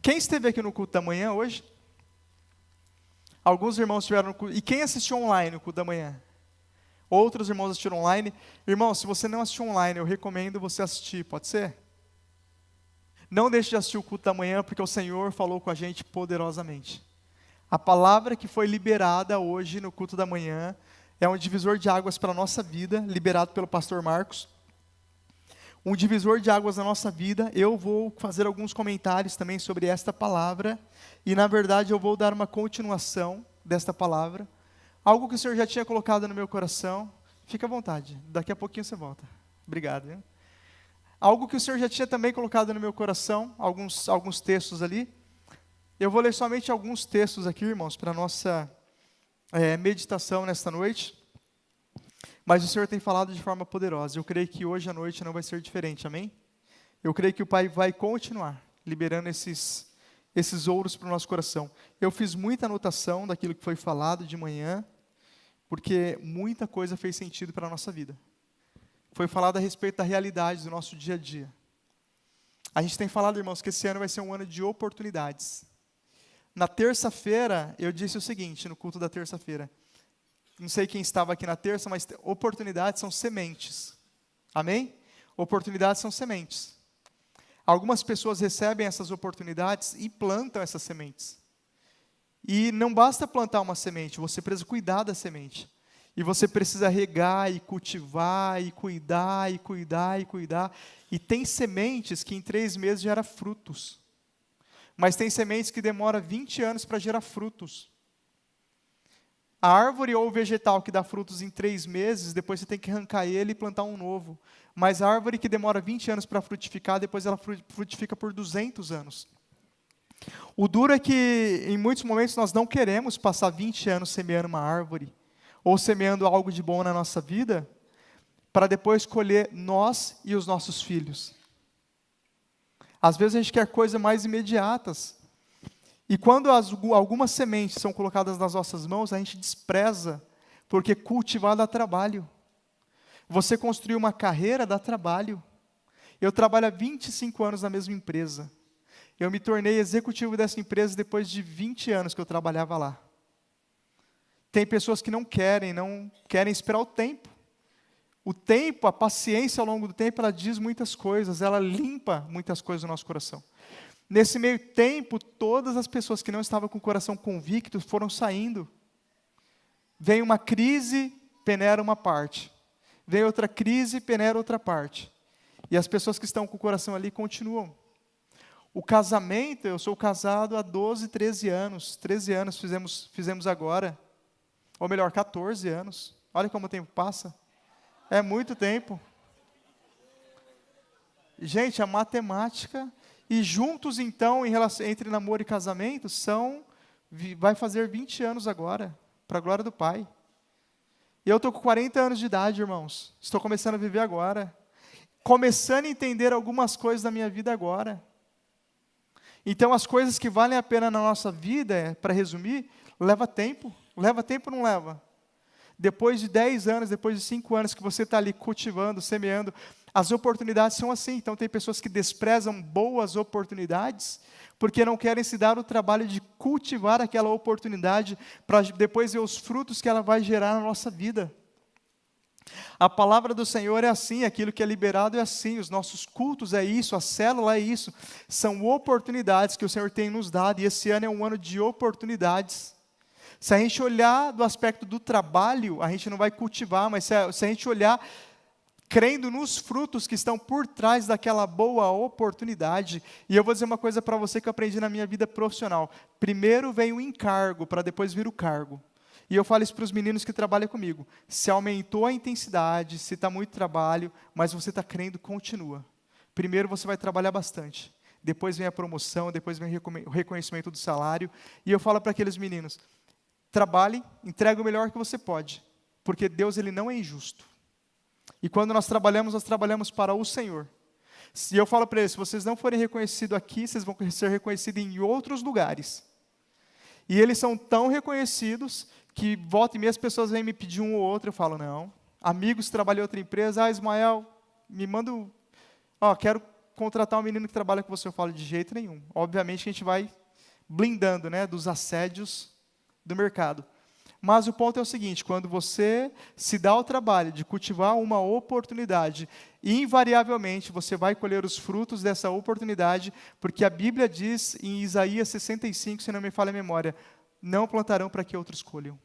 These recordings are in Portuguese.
Quem esteve aqui no culto da manhã hoje? Alguns irmãos estiveram no culto. E quem assistiu online no culto da manhã? Outros irmãos assistiram online. Irmão, se você não assistiu online, eu recomendo você assistir, pode ser? Não deixe de assistir o culto da manhã, porque o Senhor falou com a gente poderosamente. A palavra que foi liberada hoje no culto da manhã é um divisor de águas para a nossa vida, liberado pelo pastor Marcos. Um divisor de águas na nossa vida. Eu vou fazer alguns comentários também sobre esta palavra. E na verdade eu vou dar uma continuação desta palavra. Algo que o Senhor já tinha colocado no meu coração. Fica à vontade, daqui a pouquinho você volta. Obrigado. Viu? Algo que o Senhor já tinha também colocado no meu coração, alguns textos ali. Eu vou ler somente alguns textos aqui, irmãos, para a nossa meditação nesta noite. Mas o Senhor tem falado de forma poderosa. Eu creio que hoje à noite não vai ser diferente, amém? Eu creio que o Pai vai continuar liberando esses ouros para o nosso coração. Eu fiz muita anotação daquilo que foi falado de manhã, porque muita coisa fez sentido para a nossa vida. Foi falado a respeito da realidade do nosso dia a dia. A gente tem falado, irmãos, que esse ano vai ser um ano de oportunidades. Na terça-feira, eu disse o seguinte, no culto da terça-feira. Não sei quem estava aqui na terça, mas oportunidades são sementes. Amém? Oportunidades são sementes. Algumas pessoas recebem essas oportunidades e plantam essas sementes. E não basta plantar uma semente, você precisa cuidar da semente. E você precisa regar e cultivar e cuidar e cuidar e cuidar. E tem sementes que em 3 meses geram frutos. Mas tem sementes que demoram 20 anos para gerar frutos. A árvore ou o vegetal que dá frutos em 3 meses, depois você tem que arrancar ele e plantar um novo. Mas a árvore que demora 20 anos para frutificar, depois ela frutifica por 200 anos. O duro é que, em muitos momentos, nós não queremos passar 20 anos semeando uma árvore, ou semeando algo de bom na nossa vida, para depois colher nós e os nossos filhos. Às vezes a gente quer coisas mais imediatas. E quando algumas sementes são colocadas nas nossas mãos, a gente despreza, porque cultivar dá trabalho. Você construir uma carreira dá trabalho. Eu trabalho há 25 anos na mesma empresa. Eu me tornei executivo dessa empresa depois de 20 anos que eu trabalhava lá. Tem pessoas que não querem esperar o tempo. O tempo, a paciência ao longo do tempo, ela diz muitas coisas, ela limpa muitas coisas no nosso coração. Nesse meio tempo, todas as pessoas que não estavam com o coração convicto foram saindo. Vem uma crise, peneira uma parte. Vem outra crise, peneira outra parte. E as pessoas que estão com o coração ali continuam. O casamento, eu sou casado há 12, 13 anos. 13 anos fizemos agora. Ou melhor, 14 anos. Olha como o tempo passa. É muito tempo. Gente, a matemática... E juntos, então, entre namoro e casamento, vai fazer 20 anos agora, para a glória do Pai. E eu estou com 40 anos de idade, irmãos. Estou começando a viver agora. Começando a entender algumas coisas da minha vida agora. Então, as coisas que valem a pena na nossa vida, para resumir, leva tempo. Leva tempo ou não leva? Depois de 10 anos, depois de 5 anos que você está ali cultivando, semeando, as oportunidades são assim. Então, tem pessoas que desprezam boas oportunidades, porque não querem se dar o trabalho de cultivar aquela oportunidade, para depois ver os frutos que ela vai gerar na nossa vida. A palavra do Senhor é assim, aquilo que é liberado é assim, os nossos cultos é isso, a célula é isso. São oportunidades que o Senhor tem nos dado, e esse ano é um ano de oportunidades. Se a gente olhar do aspecto do trabalho, a gente não vai cultivar, mas se a gente olhar crendo nos frutos que estão por trás daquela boa oportunidade. E eu vou dizer uma coisa para você que eu aprendi na minha vida profissional. Primeiro vem o encargo, para depois vir o cargo. E eu falo isso para os meninos que trabalham comigo. Se aumentou a intensidade, se está muito trabalho, mas você está crendo, continua. Primeiro você vai trabalhar bastante. Depois vem a promoção, depois vem o reconhecimento do salário. E eu falo para aqueles meninos, trabalhe, entregue o melhor que você pode. Porque Deus ele não é injusto. E quando nós trabalhamos para o Senhor. E eu falo para eles, se vocês não forem reconhecidos aqui, vocês vão ser reconhecidos em outros lugares. E eles são tão reconhecidos que volta e meia as pessoas vêm me pedir um ou outro, eu falo, não. Amigos que trabalham em outra empresa, Ismael, me manda, quero contratar um menino que trabalha com você. Eu falo, de jeito nenhum. Obviamente que a gente vai blindando, né, dos assédios do mercado. Mas o ponto é o seguinte, quando você se dá ao trabalho de cultivar uma oportunidade, invariavelmente você vai colher os frutos dessa oportunidade, porque a Bíblia diz em Isaías 65, se não me falha a memória, não plantarão para que outros colham.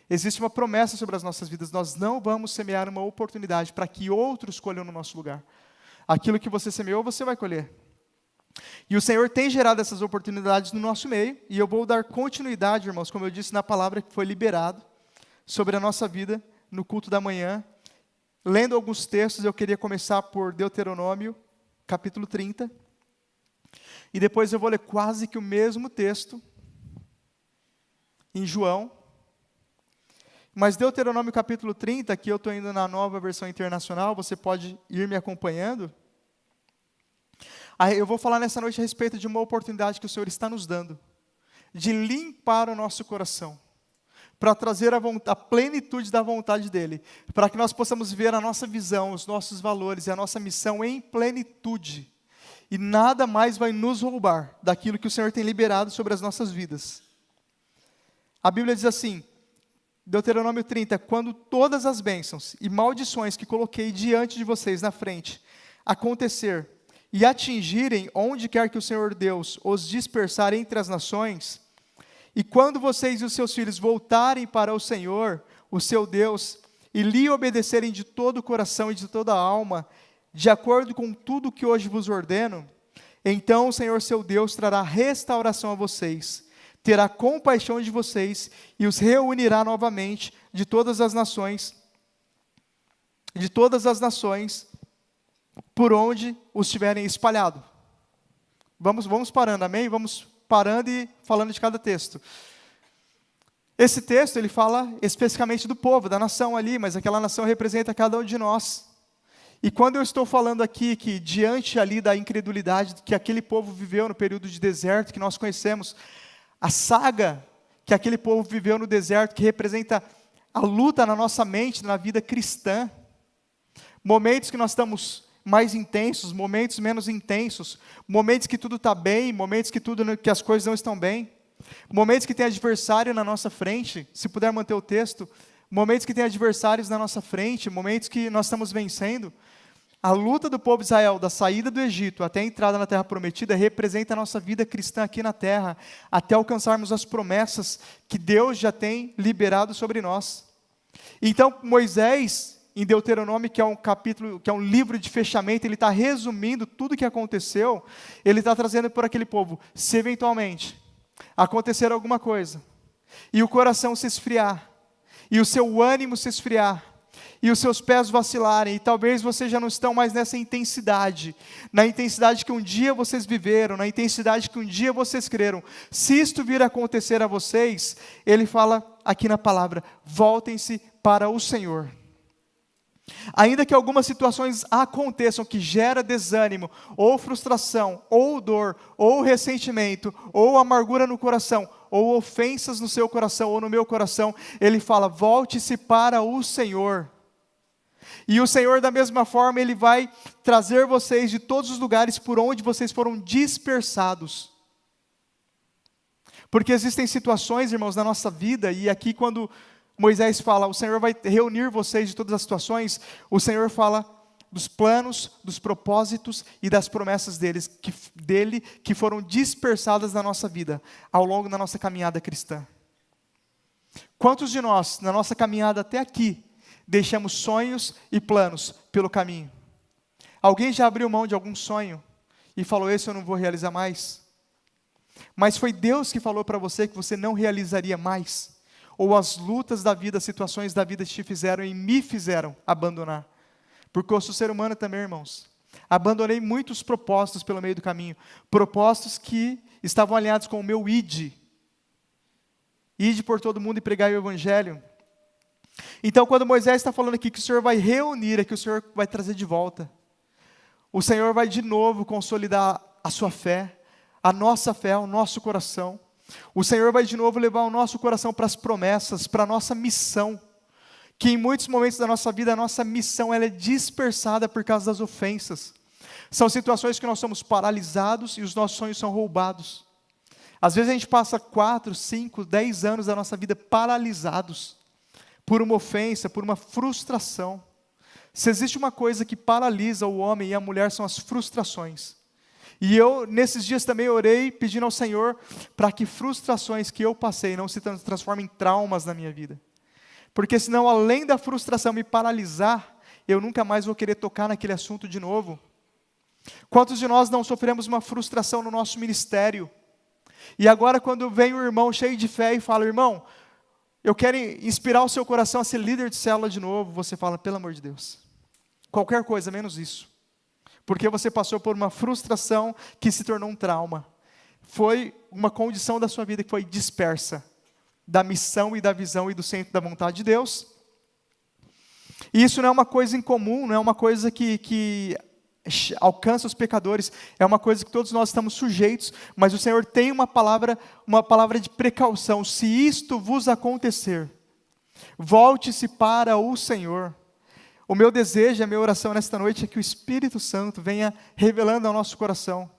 Existe uma promessa sobre as nossas vidas, nós não vamos semear uma oportunidade para que outros colham no nosso lugar. Aquilo que você semeou, você vai colher. E o Senhor tem gerado essas oportunidades no nosso meio, e eu vou dar continuidade, irmãos, como eu disse, na palavra que foi liberado sobre a nossa vida no culto da manhã. Lendo alguns textos, eu queria começar por Deuteronômio, capítulo 30, e depois eu vou ler quase que o mesmo texto em João. Mas Deuteronômio capítulo 30, aqui eu estou indo na Nova Versão Internacional, você pode ir me acompanhando. Eu vou falar nessa noite a respeito de uma oportunidade que o Senhor está nos dando, de limpar o nosso coração, para trazer a plenitude da vontade dEle, para que nós possamos ver a nossa visão, os nossos valores e a nossa missão em plenitude, e nada mais vai nos roubar daquilo que o Senhor tem liberado sobre as nossas vidas. A Bíblia diz assim, Deuteronômio 30, quando todas as bênçãos e maldições que coloquei diante de vocês na frente acontecer, e atingirem onde quer que o Senhor Deus os dispersar entre as nações, e quando vocês e os seus filhos voltarem para o Senhor, o seu Deus, e lhe obedecerem de todo o coração e de toda a alma, de acordo com tudo o que hoje vos ordeno, então o Senhor seu Deus trará restauração a vocês, terá compaixão de vocês e os reunirá novamente de todas as nações, por onde os tiverem espalhado. Vamos parando, amém? Vamos parando e falando de cada texto. Esse texto, ele fala especificamente do povo, da nação ali, mas aquela nação representa cada um de nós. E quando eu estou falando aqui que diante ali da incredulidade que aquele povo viveu no período de deserto, que nós conhecemos, a saga que aquele povo viveu no deserto, que representa a luta na nossa mente, na vida cristã, momentos que nós estamos mais intensos, momentos menos intensos, momentos que tudo está bem, momentos que as coisas não estão bem, momentos que tem adversário na nossa frente, se puder manter o texto, momentos que tem adversários na nossa frente, momentos que nós estamos vencendo. A luta do povo de Israel, da saída do Egito até a entrada na Terra Prometida, representa a nossa vida cristã aqui na Terra, até alcançarmos as promessas que Deus já tem liberado sobre nós. Então, Moisés, em Deuteronômio, que é um capítulo, que é um livro de fechamento, ele está resumindo tudo o que aconteceu, ele está trazendo por aquele povo, se eventualmente acontecer alguma coisa, e o coração se esfriar, e o seu ânimo se esfriar, e os seus pés vacilarem, e talvez vocês já não estão mais nessa intensidade, na intensidade que um dia vocês viveram, na intensidade que um dia vocês creram, se isto vir a acontecer a vocês, ele fala aqui na palavra, voltem-se para o Senhor. Ainda que algumas situações aconteçam que gera desânimo, ou frustração, ou dor, ou ressentimento, ou amargura no coração, ou ofensas no seu coração, ou no meu coração, ele fala, volte-se para o Senhor. E o Senhor, da mesma forma, ele vai trazer vocês de todos os lugares por onde vocês foram dispersados. Porque existem situações, irmãos, na nossa vida, e aqui quando Moisés fala, o Senhor vai reunir vocês de todas as situações, o Senhor fala dos planos, dos propósitos e das promessas dele que foram dispersadas na nossa vida, ao longo da nossa caminhada cristã. Quantos de nós, na nossa caminhada até aqui, deixamos sonhos e planos pelo caminho? Alguém já abriu mão de algum sonho e falou, esse eu não vou realizar mais? Mas foi Deus que falou para você que você não realizaria mais? Ou as lutas da vida, as situações da vida te fizeram e me fizeram abandonar? Porque eu sou ser humano também, irmãos. Abandonei muitos propósitos pelo meio do caminho. Propósitos que estavam alinhados com o meu id. Ide por todo mundo e pregai o Evangelho. Então, quando Moisés está falando aqui que o Senhor vai reunir, é que o Senhor vai trazer de volta. O Senhor vai de novo consolidar a sua fé, a nossa fé, o nosso coração. O Senhor vai de novo levar o nosso coração para as promessas, para a nossa missão, que em muitos momentos da nossa vida, a nossa missão ela é dispersada por causa das ofensas. São situações que nós somos paralisados e os nossos sonhos são roubados. Às vezes a gente passa 4, 5, 10 anos da nossa vida paralisados por uma ofensa, por uma frustração. Se existe uma coisa que paralisa o homem e a mulher, são as frustrações. E eu, nesses dias também orei pedindo ao Senhor para que frustrações que eu passei não se transformem em traumas na minha vida. Porque senão, além da frustração me paralisar, eu nunca mais vou querer tocar naquele assunto de novo. Quantos de nós não sofremos uma frustração no nosso ministério? E agora quando vem o irmão cheio de fé e fala, irmão, eu quero inspirar o seu coração a ser líder de célula de novo, você fala, pelo amor de Deus, qualquer coisa menos isso. Porque você passou por uma frustração que se tornou um trauma. Foi uma condição da sua vida que foi dispersa da missão e da visão e do centro da vontade de Deus. E isso não é uma coisa incomum, não é uma coisa que alcança os pecadores, é uma coisa que todos nós estamos sujeitos, mas o Senhor tem uma palavra de precaução. Se isto vos acontecer, volte-se para o Senhor. O meu desejo, a minha oração nesta noite é que o Espírito Santo venha revelando ao nosso coração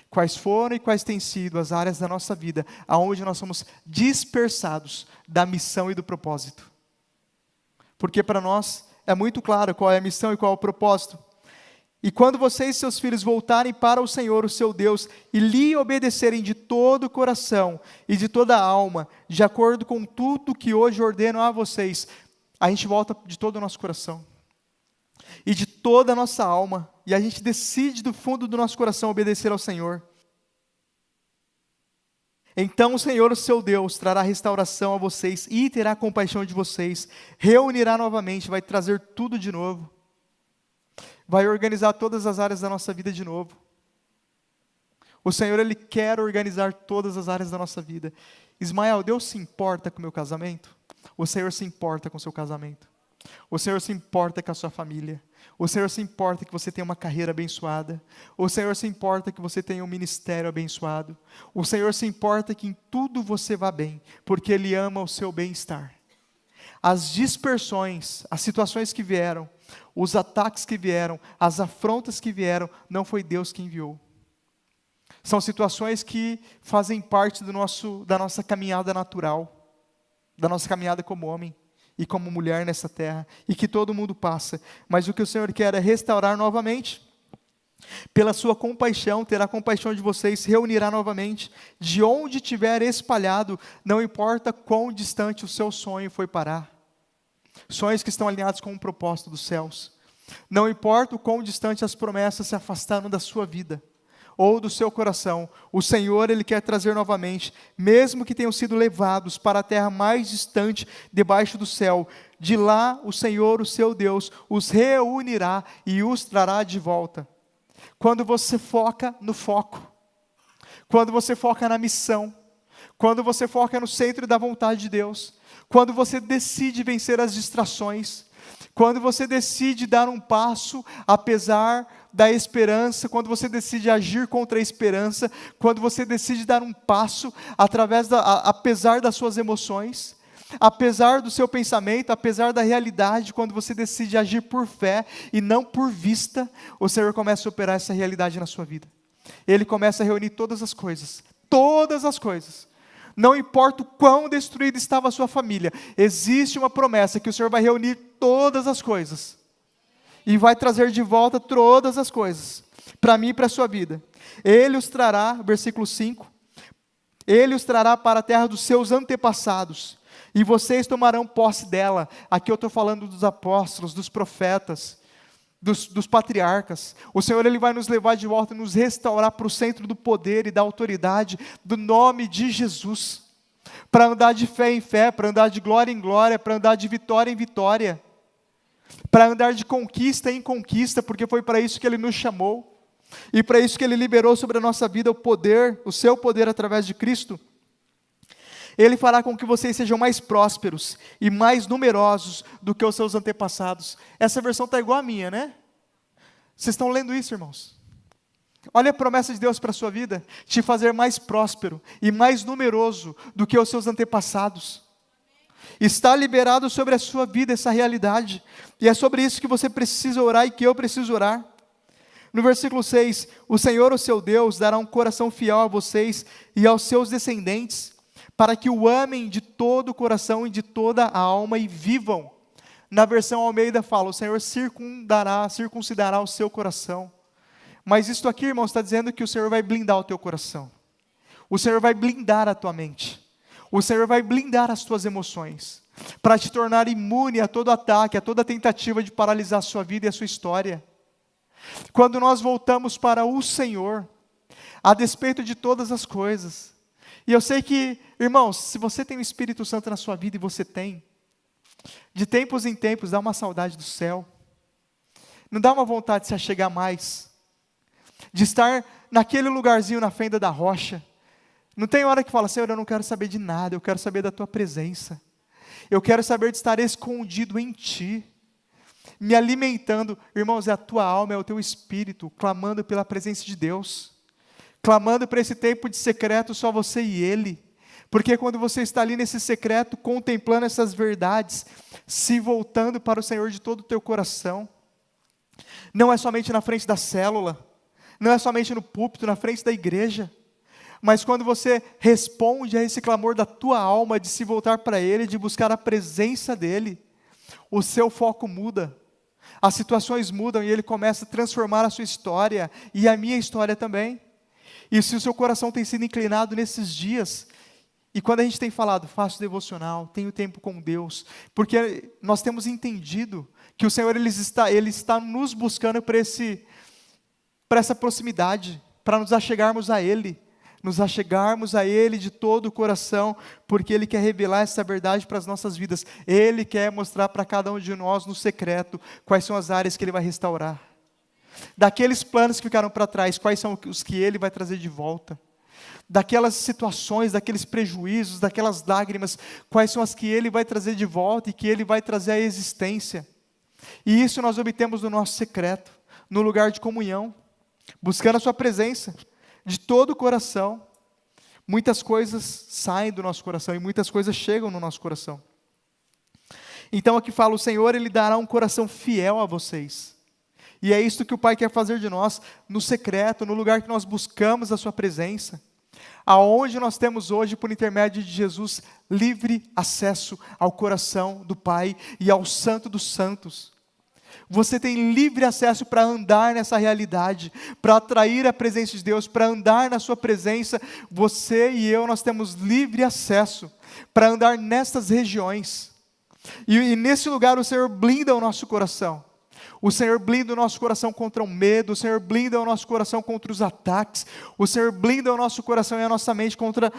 quais foram e quais têm sido as áreas da nossa vida, aonde nós somos dispersados da missão e do propósito. Porque para nós é muito claro qual é a missão e qual é o propósito. E quando vocês e seus filhos voltarem para o Senhor, o seu Deus, e lhe obedecerem de todo o coração e de toda a alma, de acordo com tudo que hoje ordeno a vocês, a gente volta de todo o nosso coração e de toda a nossa alma, e a gente decide do fundo do nosso coração obedecer ao Senhor. Então o Senhor, o seu Deus, trará restauração a vocês e terá compaixão de vocês, reunirá novamente, vai trazer tudo de novo. Vai organizar todas as áreas da nossa vida de novo. O Senhor, Ele quer organizar todas as áreas da nossa vida. Ismael, Deus se importa com o meu casamento? O Senhor se importa com o seu casamento. O Senhor se importa com a sua família. O Senhor se importa que você tenha uma carreira abençoada. O Senhor se importa que você tenha um ministério abençoado. O Senhor se importa que em tudo você vá bem, porque Ele ama o seu bem-estar. As dispersões, as situações que vieram, os ataques que vieram, as afrontas que vieram, não foi Deus que enviou. São situações que fazem parte da nossa caminhada natural, da nossa caminhada como homem e como mulher nessa terra, e que todo mundo passa. Mas o que o Senhor quer é restaurar novamente. Pela sua compaixão, terá compaixão de vocês, se reunirá novamente, de onde tiver espalhado, não importa quão distante o seu sonho foi parar. Sonhos que estão alinhados com o propósito dos céus. Não importa o quão distante as promessas se afastaram da sua vida, ou do seu coração, o Senhor, Ele quer trazer novamente, mesmo que tenham sido levados para a terra mais distante, debaixo do céu. De lá, o Senhor, o seu Deus, os reunirá e os trará de volta. Quando você foca no foco, quando você foca na missão, quando você foca no centro da vontade de Deus, quando você decide vencer as distrações, quando você decide dar um passo apesar da esperança, quando você decide agir contra a esperança, quando você decide dar um passo apesar das suas emoções, apesar do seu pensamento, apesar da realidade, quando você decide agir por fé e não por vista, o Senhor começa a operar essa realidade na sua vida. Ele começa a reunir todas as coisas. Não importa o quão destruída estava a sua família, existe uma promessa que o Senhor vai reunir todas as coisas. E vai trazer de volta todas as coisas, para mim e para a sua vida. Ele os trará, versículo 5, Ele os trará para a terra dos seus antepassados, e vocês tomarão posse dela. Aqui eu estou falando dos apóstolos, dos profetas, dos patriarcas. O Senhor, Ele vai nos levar de volta, nos restaurar para o centro do poder e da autoridade, do nome de Jesus, para andar de fé em fé, para andar de glória em glória, para andar de vitória em vitória, para andar de conquista em conquista, porque foi para isso que Ele nos chamou, e para isso que Ele liberou sobre a nossa vida o poder, o seu poder através de Cristo. Ele fará com que vocês sejam mais prósperos e mais numerosos do que os seus antepassados. Essa versão está igual à minha, né? Vocês estão lendo isso, irmãos? Olha a promessa de Deus para a sua vida, te fazer mais próspero e mais numeroso do que os seus antepassados. Está liberado sobre a sua vida essa realidade, e é sobre isso que você precisa orar e que eu preciso orar. No versículo 6, o Senhor, o seu Deus, dará um coração fiel a vocês e aos seus descendentes, para que o amem de todo o coração e de toda a alma e vivam. Na versão Almeida fala, o Senhor circuncidará o seu coração. Mas isso aqui, irmãos, está dizendo que o Senhor vai blindar o teu coração. O Senhor vai blindar a tua mente. O Senhor vai blindar as tuas emoções, para te tornar imune a todo ataque, a toda tentativa de paralisar a sua vida e a sua história. Quando nós voltamos para o Senhor, a despeito de todas as coisas, e eu sei que, irmãos, se você tem o Espírito Santo na sua vida, e você tem, de tempos em tempos, dá uma saudade do céu, não dá uma vontade de se achegar mais, de estar naquele lugarzinho na fenda da rocha. Não tem hora que fala, Senhor, eu não quero saber de nada, eu quero saber da tua presença, eu quero saber de estar escondido em ti, me alimentando. Irmãos, é a tua alma, é o teu espírito, clamando pela presença de Deus, clamando para esse tempo de secreto, só você e Ele, porque quando você está ali nesse secreto, contemplando essas verdades, se voltando para o Senhor de todo o teu coração, não é somente na frente da célula, não é somente no púlpito, na frente da igreja, mas quando você responde a esse clamor da tua alma, de se voltar para Ele, de buscar a presença dEle, o seu foco muda, as situações mudam e Ele começa a transformar a sua história, e a minha história também. E se o seu coração tem sido inclinado nesses dias, e quando a gente tem falado, faço devocional, tenho tempo com Deus, porque nós temos entendido que o Senhor Ele está nos buscando para essa proximidade, para nos achegarmos a Ele de todo o coração, porque Ele quer revelar essa verdade para as nossas vidas. Ele quer mostrar para cada um de nós no secreto quais são as áreas que Ele vai restaurar. Daqueles planos que ficaram para trás, quais são os que Ele vai trazer de volta. Daquelas situações, daqueles prejuízos, daquelas lágrimas, quais são as que Ele vai trazer de volta e que Ele vai trazer à existência. E isso nós obtemos no nosso secreto, no lugar de comunhão, buscando a sua presença, de todo o coração. Muitas coisas saem do nosso coração e muitas coisas chegam no nosso coração. Então aqui fala, o Senhor, Ele dará um coração fiel a vocês. E é isso que o Pai quer fazer de nós, no secreto, no lugar que nós buscamos a sua presença. Aonde nós temos hoje, por intermédio de Jesus, livre acesso ao coração do Pai e ao Santo dos Santos. Você tem livre acesso para andar nessa realidade, para atrair a presença de Deus, para andar na sua presença. Você e eu, nós temos livre acesso para andar nessas regiões. E nesse lugar o Senhor blinda o nosso coração. O Senhor blinda o nosso coração contra o medo, o Senhor blinda o nosso coração contra os ataques, o Senhor blinda o nosso coração e a nossa mente contra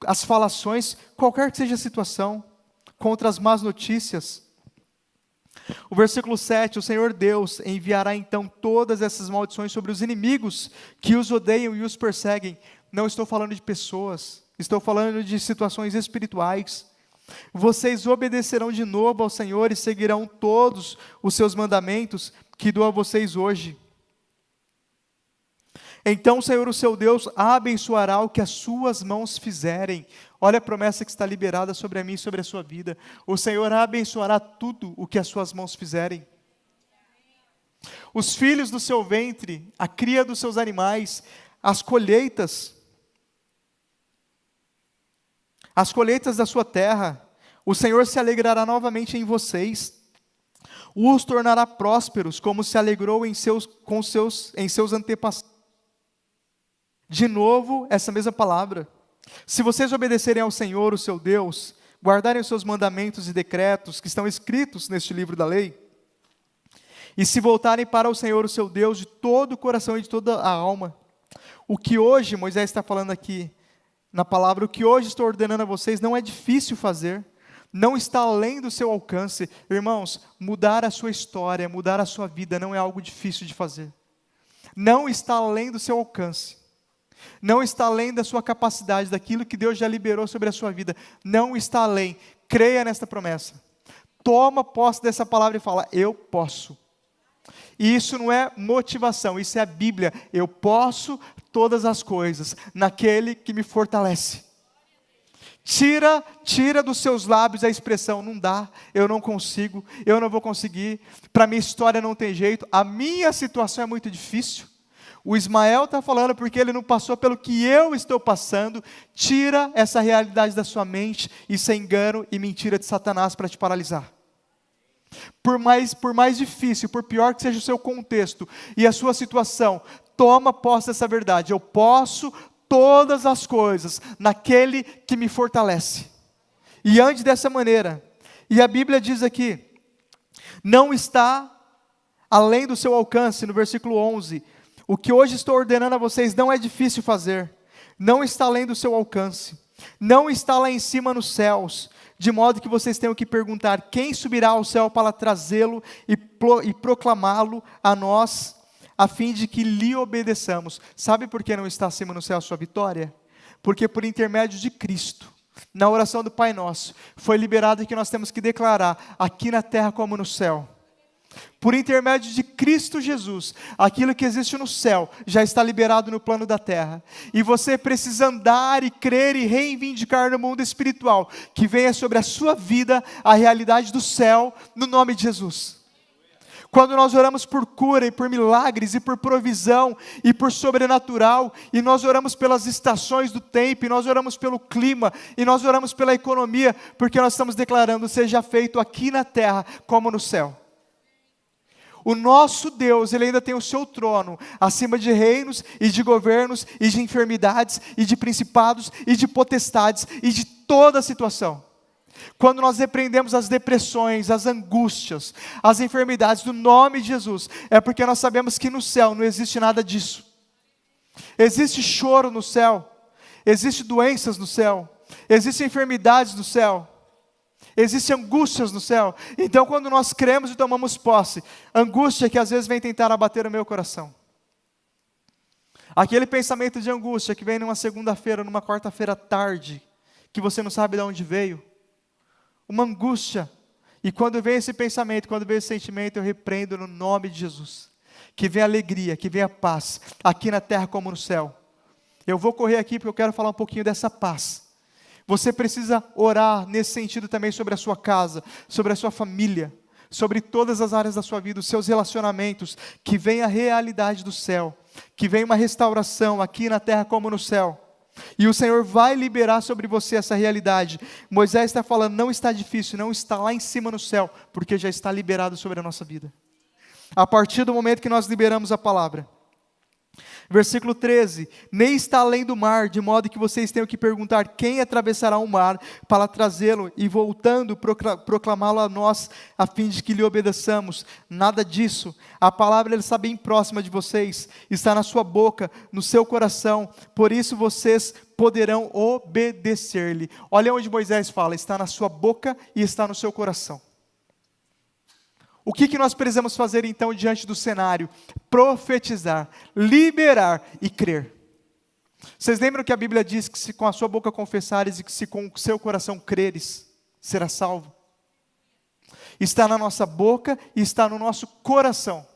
as falações, qualquer que seja a situação, contra as más notícias. O versículo 7, o Senhor Deus enviará então todas essas maldições sobre os inimigos que os odeiam e os perseguem. Não estou falando de pessoas, estou falando de situações espirituais. Vocês obedecerão de novo ao Senhor e seguirão todos os seus mandamentos que dou a vocês hoje. Então o Senhor, o seu Deus, abençoará o que as suas mãos fizerem. Olha a promessa que está liberada sobre a mim e sobre a sua vida. O Senhor abençoará tudo o que as suas mãos fizerem. Os filhos do seu ventre, a cria dos seus animais, as colheitas da sua terra, o Senhor se alegrará novamente em vocês, os tornará prósperos, como se alegrou em seus antepassados. De novo, essa mesma palavra. Se vocês obedecerem ao Senhor, o seu Deus, guardarem os seus mandamentos e decretos que estão escritos neste livro da lei, e se voltarem para o Senhor, o seu Deus, de todo o coração e de toda a alma, o que hoje, Moisés está falando aqui, na palavra, o que hoje estou ordenando a vocês não é difícil fazer, não está além do seu alcance. Irmãos, mudar a sua história, mudar a sua vida não é algo difícil de fazer. Não está além do seu alcance. Não está além da sua capacidade, daquilo que Deus já liberou sobre a sua vida. Não está além. Creia nesta promessa. Toma posse dessa palavra e fala, eu posso. E isso não é motivação, isso é a Bíblia. Eu posso todas as coisas naquele que me fortalece. Tira dos seus lábios a expressão, não dá, eu não consigo, eu não vou conseguir, para minha história não tem jeito, a minha situação é muito difícil. O Ismael está falando porque ele não passou pelo que eu estou passando. Tira essa realidade da sua mente. Isso é engano e mentira de Satanás para te paralisar. Por mais difícil, por pior que seja o seu contexto e a sua situação, toma posse dessa verdade. Eu posso todas as coisas naquele que me fortalece. E ande dessa maneira. E a Bíblia diz aqui, não está além do seu alcance, no versículo 11, o que hoje estou ordenando a vocês não é difícil fazer, não está além do seu alcance, não está lá em cima nos céus, de modo que vocês tenham que perguntar, quem subirá ao céu para trazê-lo e proclamá-lo a nós, a fim de que lhe obedeçamos. Sabe por que não está acima no céu a sua vitória? Porque por intermédio de Cristo, na oração do Pai Nosso, foi liberado que nós temos que declarar, aqui na terra como no céu. Por intermédio de Cristo Jesus, aquilo que existe no céu, já está liberado no plano da terra. E você precisa andar e crer e reivindicar no mundo espiritual, que venha sobre a sua vida a realidade do céu, no nome de Jesus. Quando nós oramos por cura e por milagres e por provisão e por sobrenatural, e nós oramos pelas estações do tempo, e nós oramos pelo clima, e nós oramos pela economia, porque nós estamos declarando, seja feito aqui na terra como no céu. O nosso Deus, Ele ainda tem o seu trono, acima de reinos e de governos e de enfermidades e de principados e de potestades e de toda a situação. Quando nós repreendemos as depressões, as angústias, as enfermidades, no nome de Jesus, é porque nós sabemos que no céu não existe nada disso. Existe choro no céu, existe doenças no céu, existem enfermidades no céu, existem angústias no céu. Então quando nós cremos e tomamos posse, angústia que às vezes vem tentar abater o meu coração, aquele pensamento de angústia que vem numa segunda-feira, numa quarta-feira à tarde, que você não sabe de onde veio, uma angústia, e quando vem esse pensamento, quando vem esse sentimento, eu repreendo no nome de Jesus, que venha alegria, que venha paz, aqui na terra como no céu. Eu vou correr aqui porque eu quero falar um pouquinho dessa paz. Você precisa orar nesse sentido também sobre a sua casa, sobre a sua família, sobre todas as áreas da sua vida, os seus relacionamentos, que venha a realidade do céu, que venha uma restauração aqui na terra como no céu. E o Senhor vai liberar sobre você essa realidade. Moisés está falando, não está difícil, não está lá em cima no céu, porque já está liberado sobre a nossa vida. A partir do momento que nós liberamos a palavra. Versículo 13, nem está além do mar, de modo que vocês tenham que perguntar quem atravessará o mar para trazê-lo e voltando proclamá-lo a nós, a fim de que lhe obedeçamos. Nada disso, a palavra está bem próxima de vocês, está na sua boca, no seu coração, por isso vocês poderão obedecer-lhe. Olha onde Moisés fala, está na sua boca e está no seu coração. O que nós precisamos fazer então diante do cenário? Profetizar, liberar e crer. Vocês lembram que a Bíblia diz que se com a sua boca confessares e que se com o seu coração creres, será salvo? Está na nossa boca e está no nosso coração.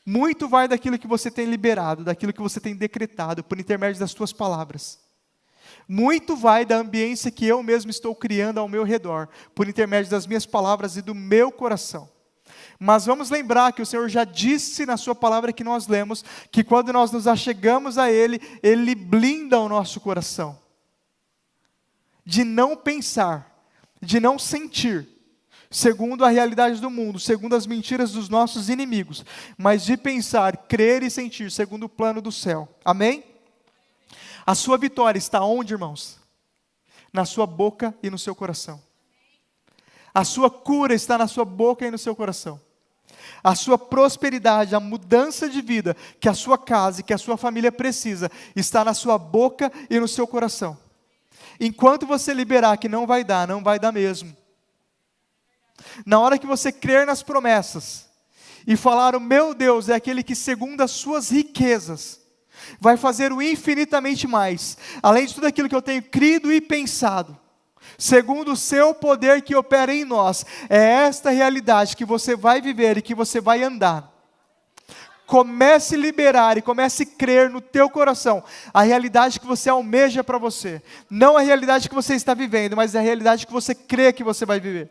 Muito vai daquilo que você tem liberado, daquilo que você tem decretado, por intermédio das suas palavras. Muito vai da ambiência que eu mesmo estou criando ao meu redor, por intermédio das minhas palavras e do meu coração. Mas vamos lembrar que o Senhor já disse na sua palavra que nós lemos, que quando nós nos achegamos a Ele, Ele blinda o nosso coração. De não pensar, de não sentir, segundo a realidade do mundo, segundo as mentiras dos nossos inimigos, mas de pensar, crer e sentir, segundo o plano do céu. Amém? A sua vitória está onde, irmãos? Na sua boca e no seu coração. A sua cura está na sua boca e no seu coração. A sua prosperidade, a mudança de vida que a sua casa e que a sua família precisa, está na sua boca e no seu coração. Enquanto você liberar que não vai dar, não vai dar mesmo. Na hora que você crer nas promessas e falar, o meu Deus é aquele que segundo as suas riquezas, vai fazer o infinitamente mais, além de tudo aquilo que eu tenho crido e pensado, segundo o seu poder que opera em nós, é esta realidade que você vai viver e que você vai andar. Comece a liberar e comece a crer no teu coração a realidade que você almeja para você, não a realidade que você está vivendo, mas a realidade que você crê que você vai viver.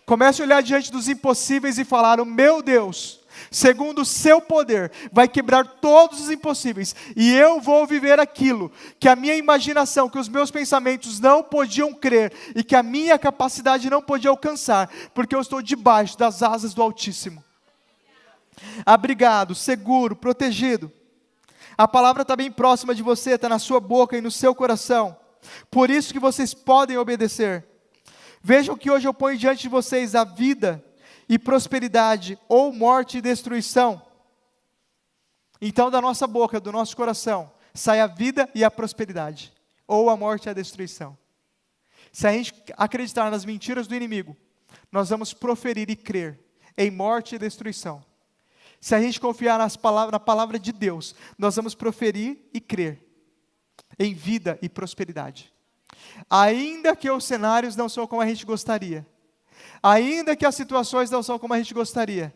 Comece a olhar diante dos impossíveis e falar, o meu Deus segundo o seu poder, vai quebrar todos os impossíveis, e eu vou viver aquilo que a minha imaginação, que os meus pensamentos não podiam crer, e que a minha capacidade não podia alcançar, porque eu estou debaixo das asas do Altíssimo. Abrigado, seguro, protegido. A palavra está bem próxima de você, está na sua boca e no seu coração. Por isso que vocês podem obedecer. Vejam que hoje eu ponho diante de vocês a vida e prosperidade, ou morte e destruição. Então da nossa boca, do nosso coração, sai a vida e a prosperidade, ou a morte e a destruição. Se a gente acreditar nas mentiras do inimigo, nós vamos proferir e crer em morte e destruição. Se a gente confiar na palavra de Deus, nós vamos proferir e crer em vida e prosperidade. Ainda que os cenários não são como a gente gostaria, ainda que as situações não são como a gente gostaria.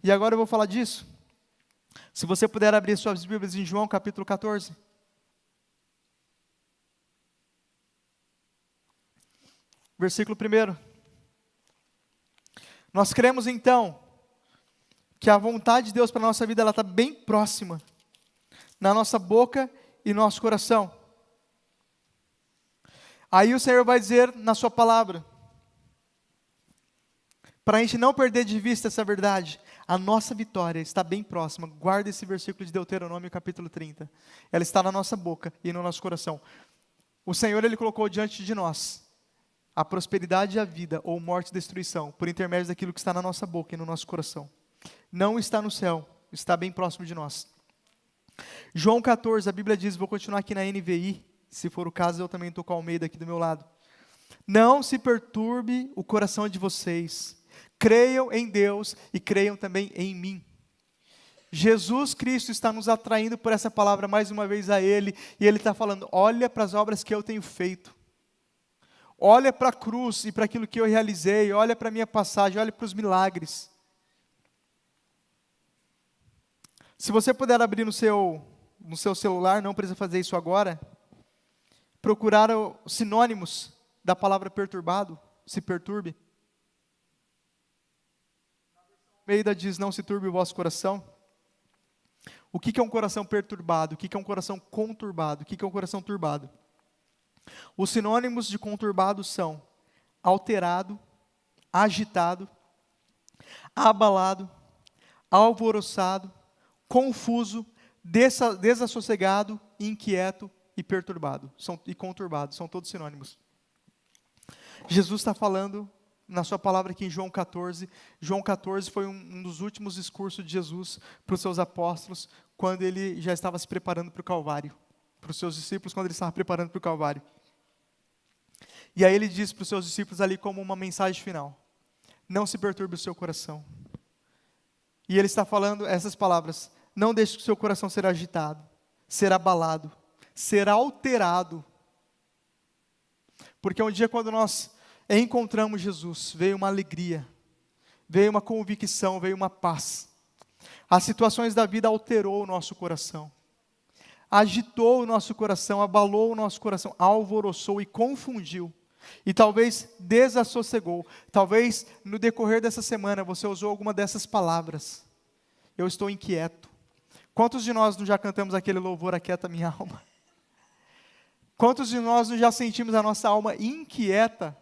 E agora eu vou falar disso. Se você puder abrir suas Bíblias em João capítulo 14. Versículo 1. Nós cremos então que a vontade de Deus para a nossa vida está bem próxima, na nossa boca e nosso coração. Aí o Senhor vai dizer na sua palavra, para a gente não perder de vista essa verdade, a nossa vitória está bem próxima. Guarda esse versículo de Deuteronômio capítulo 30. Ela está na nossa boca e no nosso coração. O Senhor, Ele colocou diante de nós a prosperidade e a vida, ou morte e destruição, por intermédio daquilo que está na nossa boca e no nosso coração. Não está no céu, está bem próximo de nós. João 14, a Bíblia diz, vou continuar aqui na NVI, se for o caso eu também estou com a Almeida aqui do meu lado. Não se perturbe o coração de vocês, creiam em Deus e creiam também em mim. Jesus Cristo está nos atraindo por essa palavra mais uma vez a Ele, e Ele está falando, olha para as obras que eu tenho feito, olha para a cruz e para aquilo que eu realizei, olha para a minha passagem, olha para os milagres. Se você puder abrir no seu celular, não precisa fazer isso agora, procurar os sinônimos da palavra perturbado, se perturbe. Almeida diz, não se turbe o vosso coração. O que é um coração perturbado? O que é um coração conturbado? O que é um coração turbado? Os sinônimos de conturbado são alterado, agitado, abalado, alvoroçado, confuso, desassossegado, inquieto e perturbado, e conturbado, são todos sinônimos. Jesus está falando na sua palavra aqui em João 14. João 14 foi um dos últimos discursos de Jesus para os seus apóstolos, quando ele já estava se preparando para o Calvário, para os seus discípulos, quando ele estava preparando para o Calvário. E aí ele diz para os seus discípulos ali como uma mensagem final, não se perturbe o seu coração. E ele está falando essas palavras, não deixe que o seu coração ser agitado, ser abalado, ser alterado. Porque um dia quando nós encontramos Jesus, veio uma alegria, veio uma convicção, veio uma paz. As situações da vida alterou o nosso coração, agitou o nosso coração, abalou o nosso coração, alvoroçou e confundiu. E talvez desassossegou. Talvez no decorrer dessa semana você usou alguma dessas palavras. Eu estou inquieto. Quantos de nós não já cantamos aquele louvor, aquieta minha alma? Quantos de nós não já sentimos a nossa alma inquieta?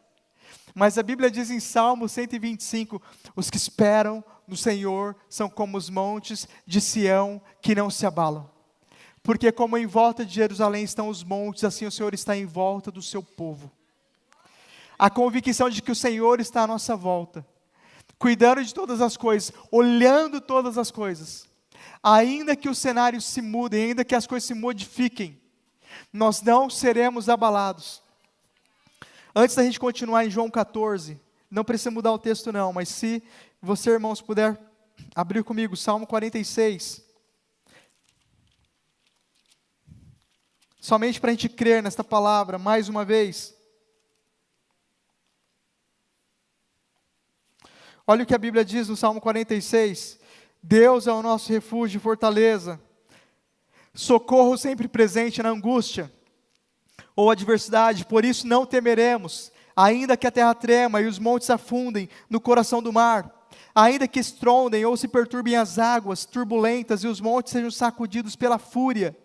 Mas a Bíblia diz em Salmo 125, os que esperam no Senhor são como os montes de Sião que não se abalam. Porque como em volta de Jerusalém estão os montes, assim o Senhor está em volta do seu povo. A convicção de que o Senhor está à nossa volta, cuidando de todas as coisas, olhando todas as coisas. Ainda que os cenários se mudem, ainda que as coisas se modifiquem, nós não seremos abalados. Antes da gente continuar em João 14, não precisa mudar o texto não, mas se você, irmãos, puder abrir comigo, Salmo 46. Somente para a gente crer nesta palavra, mais uma vez. Olha o que a Bíblia diz no Salmo 46. Deus é o nosso refúgio e fortaleza, socorro sempre presente na angústia ou adversidade, por isso não temeremos, ainda que a terra trema e os montes afundem no coração do mar, ainda que estrondem ou se perturbem as águas turbulentas e os montes sejam sacudidos pela fúria,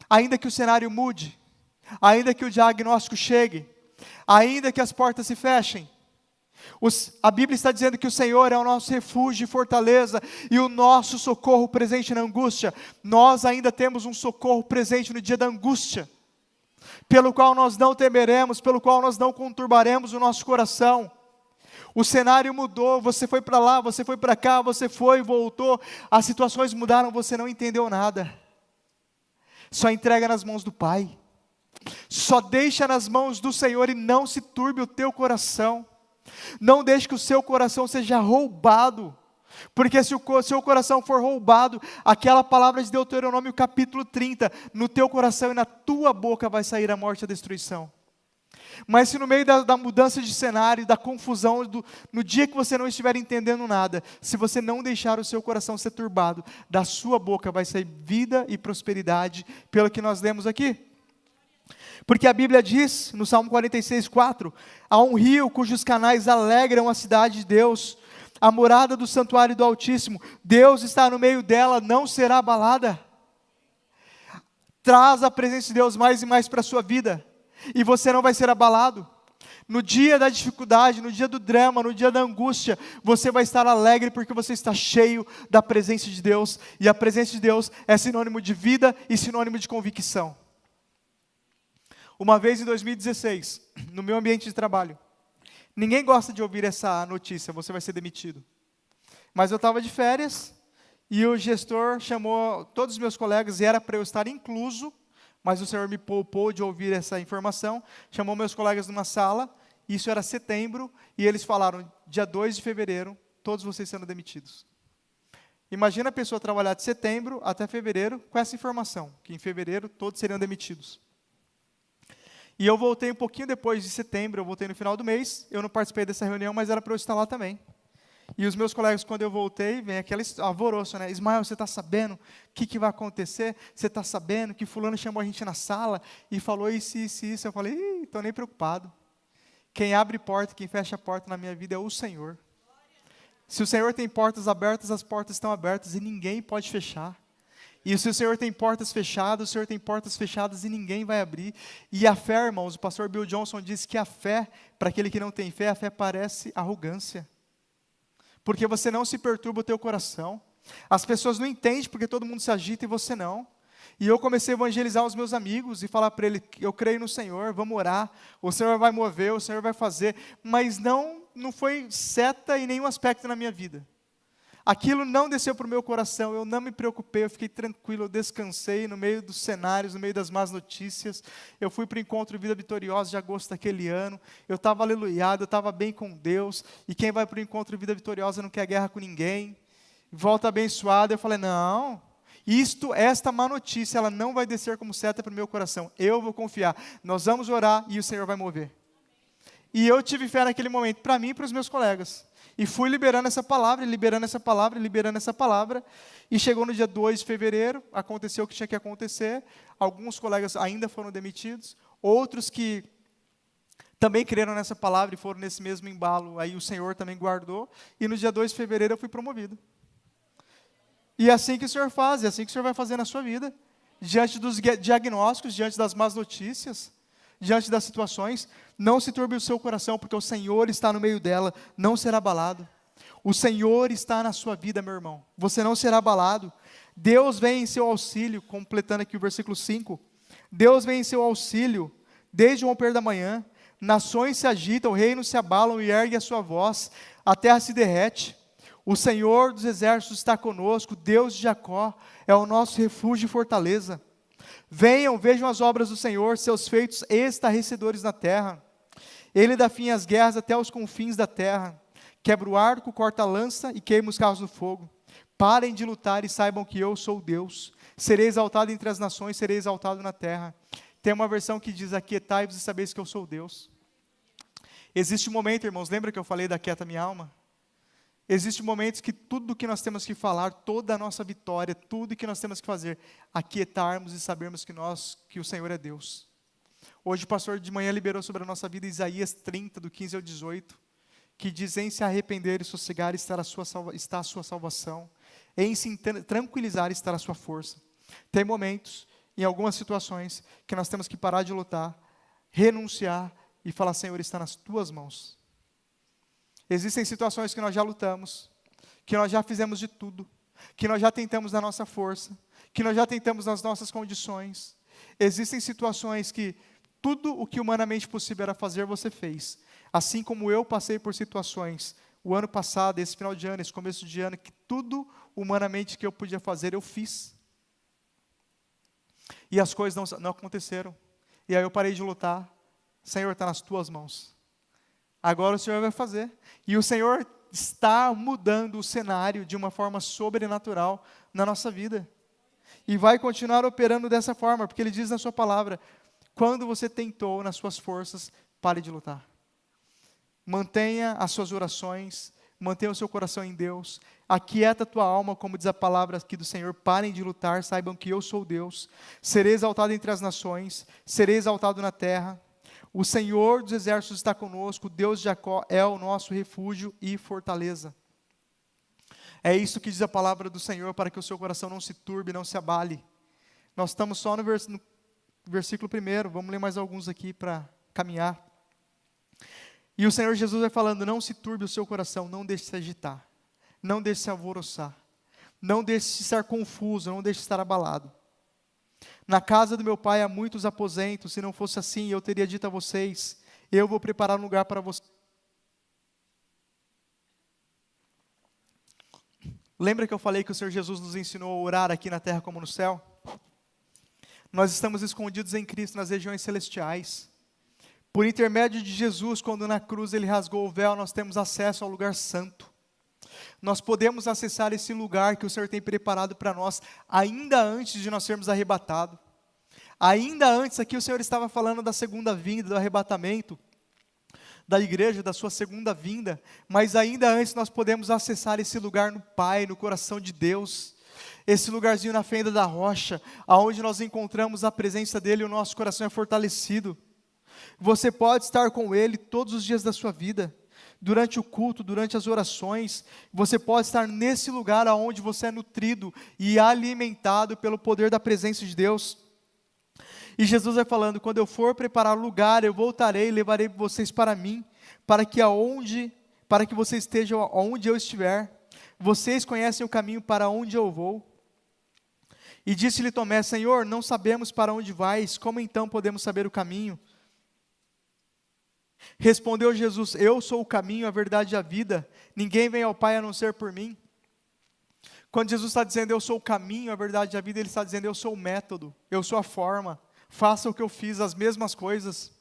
ainda que o cenário mude, ainda que o diagnóstico chegue, ainda que as portas se fechem, a Bíblia está dizendo que o Senhor é o nosso refúgio e fortaleza e o nosso socorro presente na angústia. Nós ainda temos um socorro presente no dia da angústia, pelo qual nós não temeremos, pelo qual nós não conturbaremos o nosso coração. O cenário mudou, você foi para lá, você foi para cá, você foi e voltou, as situações mudaram, você não entendeu nada. Só entrega nas mãos do Pai, só deixa nas mãos do Senhor e não se turbe o teu coração. Não deixe que o seu coração seja roubado, porque se o seu coração for roubado, aquela palavra de Deuteronômio capítulo 30, no teu coração e na tua boca vai sair a morte e a destruição. Mas se no meio da mudança de cenário, da confusão, no dia que você não estiver entendendo nada, se você não deixar o seu coração ser turbado, da sua boca vai sair vida e prosperidade, pelo que nós lemos aqui. Porque a Bíblia diz, no Salmo 46:4, há um rio cujos canais alegram a cidade de Deus, a morada do santuário do Altíssimo, Deus está no meio dela, não será abalada. Traz a presença de Deus mais e mais para a sua vida, e você não vai ser abalado. No dia da dificuldade, no dia do drama, no dia da angústia, você vai estar alegre porque você está cheio da presença de Deus, e a presença de Deus é sinônimo de vida e sinônimo de convicção. Uma vez em 2016, no meu ambiente de trabalho, ninguém gosta de ouvir essa notícia, você vai ser demitido. Mas eu estava de férias e o gestor chamou todos os meus colegas, e era para eu estar incluso, mas o Senhor me poupou de ouvir essa informação, chamou meus colegas numa sala, isso era setembro, e eles falaram, dia 2 de fevereiro, todos vocês sendo demitidos. Imagina a pessoa trabalhar de setembro até fevereiro com essa informação, que em fevereiro todos seriam demitidos. E eu voltei um pouquinho depois de setembro, eu voltei no final do mês, eu não participei dessa reunião, mas era para eu estar lá também. E os meus colegas, quando eu voltei, vem aquele alvoroço, né? Ismael, você está sabendo o que vai acontecer? Você está sabendo que fulano chamou a gente na sala e falou isso, isso, isso. Eu falei, estou nem preocupado. Quem abre porta, quem fecha a porta na minha vida é o Senhor. Se o Senhor tem portas abertas, as portas estão abertas e ninguém pode fechar. E se o Senhor tem portas fechadas, o Senhor tem portas fechadas e ninguém vai abrir. E a fé, irmãos, o pastor Bill Johnson disse que a fé, para aquele que não tem fé, a fé parece arrogância. Porque você não se perturba o teu coração. As pessoas não entendem porque todo mundo se agita e você não. E eu comecei a evangelizar os meus amigos e falar para eles, eu creio no Senhor, vamos orar, o Senhor vai mover, o Senhor vai fazer. Mas não foi seta em nenhum aspecto na minha vida. Aquilo não desceu para o meu coração, eu não me preocupei, eu fiquei tranquilo, eu descansei no meio dos cenários, no meio das más notícias. Eu fui para o encontro Vida Vitoriosa de agosto daquele ano, eu estava aleluiado, eu estava bem com Deus, e quem vai para o encontro Vida Vitoriosa não quer guerra com ninguém, volta abençoado. Eu falei, não, esta má notícia, ela não vai descer como seta para o meu coração, eu vou confiar, nós vamos orar e o Senhor vai mover. E eu tive fé naquele momento, para mim e para os meus colegas. E fui liberando essa palavra, liberando essa palavra, liberando essa palavra. E chegou no dia 2 de fevereiro, aconteceu o que tinha que acontecer. Alguns colegas ainda foram demitidos. Outros que também creram nessa palavra e foram nesse mesmo embalo. Aí o Senhor também guardou. E no dia 2 de fevereiro eu fui promovido. E é assim que o Senhor faz, é assim que o Senhor vai fazer na sua vida. Diante dos diagnósticos, diante das más notícias, diante das situações, não se turbe o seu coração, porque o Senhor está no meio dela, não será abalado. O Senhor está na sua vida, meu irmão, você não será abalado. Deus vem em seu auxílio, completando aqui o versículo 5, Deus vem em seu auxílio, desde o romper da manhã, nações se agitam, reinos se abalam e ergue a sua voz, a terra se derrete. O Senhor dos exércitos está conosco, Deus de Jacó é o nosso refúgio e fortaleza. Venham, vejam as obras do Senhor, seus feitos estarrecedores na terra. Ele dá fim às guerras até os confins da terra. Quebra o arco, corta a lança e queima os carros no fogo. Parem de lutar e saibam que eu sou Deus. Serei exaltado entre as nações, serei exaltado na terra. Tem uma versão que diz, aquietai-vos e sabeis que eu sou Deus. Existe um momento, irmãos, lembra que eu falei da quieta minha alma? Existem momentos que tudo o que nós temos que falar, toda a nossa vitória, tudo o que nós temos que fazer, aquietarmos e sabermos que o Senhor é Deus. Hoje o pastor de manhã liberou sobre a nossa vida Isaías 30, do 15 ao 18, que diz: em se arrepender e sossegar está a sua salvação, em se tranquilizar está a sua força. Tem momentos, em algumas situações, que nós temos que parar de lutar, renunciar e falar: Senhor, está nas tuas mãos. Existem situações que nós já lutamos, que nós já fizemos de tudo, que nós já tentamos na nossa força, que nós já tentamos nas nossas condições. Existem situações que tudo o que humanamente possível era fazer, você fez. Assim como eu passei por situações, o ano passado, esse final de ano, esse começo de ano, que tudo humanamente que eu podia fazer, eu fiz. E as coisas não aconteceram. E aí eu parei de lutar. Senhor, está nas tuas mãos. Agora o Senhor vai fazer. E o Senhor está mudando o cenário de uma forma sobrenatural na nossa vida. E vai continuar operando dessa forma, porque Ele diz na sua palavra: quando você tentou nas suas forças, pare de lutar. Mantenha as suas orações, mantenha o seu coração em Deus, aquieta a tua alma, como diz a palavra aqui do Senhor: parem de lutar, saibam que eu sou Deus, serei exaltado entre as nações, serei exaltado na terra. O Senhor dos exércitos está conosco, o Deus de Jacó é o nosso refúgio e fortaleza. É isso que diz a palavra do Senhor, para que o seu coração não se turbe, não se abale. Nós estamos só no versículo 1, vamos ler mais alguns aqui para caminhar. E o Senhor Jesus vai falando: não se turbe o seu coração, não deixe se agitar, não deixe se alvoroçar, não deixe estar confuso, não deixe estar abalado. Na casa do meu pai há muitos aposentos, se não fosse assim, eu teria dito a vocês: eu vou preparar um lugar para vocês. Lembra que eu falei que o Senhor Jesus nos ensinou a orar aqui na terra como no céu? Nós estamos escondidos em Cristo nas regiões celestiais. Por intermédio de Jesus, quando na cruz Ele rasgou o véu, nós temos acesso ao lugar santo. Nós podemos acessar esse lugar que o Senhor tem preparado para nós, ainda antes de nós sermos arrebatados. Ainda antes, aqui o Senhor estava falando da segunda vinda, do arrebatamento da igreja, da sua segunda vinda, mas ainda antes nós podemos acessar esse lugar no Pai, no coração de Deus, esse lugarzinho na fenda da rocha, aonde nós encontramos a presença dEle e o nosso coração é fortalecido. Você pode estar com Ele todos os dias da sua vida, durante o culto, durante as orações, você pode estar nesse lugar aonde você é nutrido e alimentado pelo poder da presença de Deus. E Jesus vai falando: quando eu for preparar lugar, eu voltarei e levarei vocês para mim, para que vocês estejam onde eu estiver. Vocês conhecem o caminho para onde eu vou. E disse-lhe Tomé: Senhor, não sabemos para onde vais, como então podemos saber o caminho? Respondeu Jesus: eu sou o caminho, a verdade e a vida, ninguém vem ao Pai a não ser por mim. Quando Jesus está dizendo eu sou o caminho, a verdade e a vida, Ele está dizendo eu sou o método, eu sou a forma. Faça o que eu fiz, as mesmas coisas,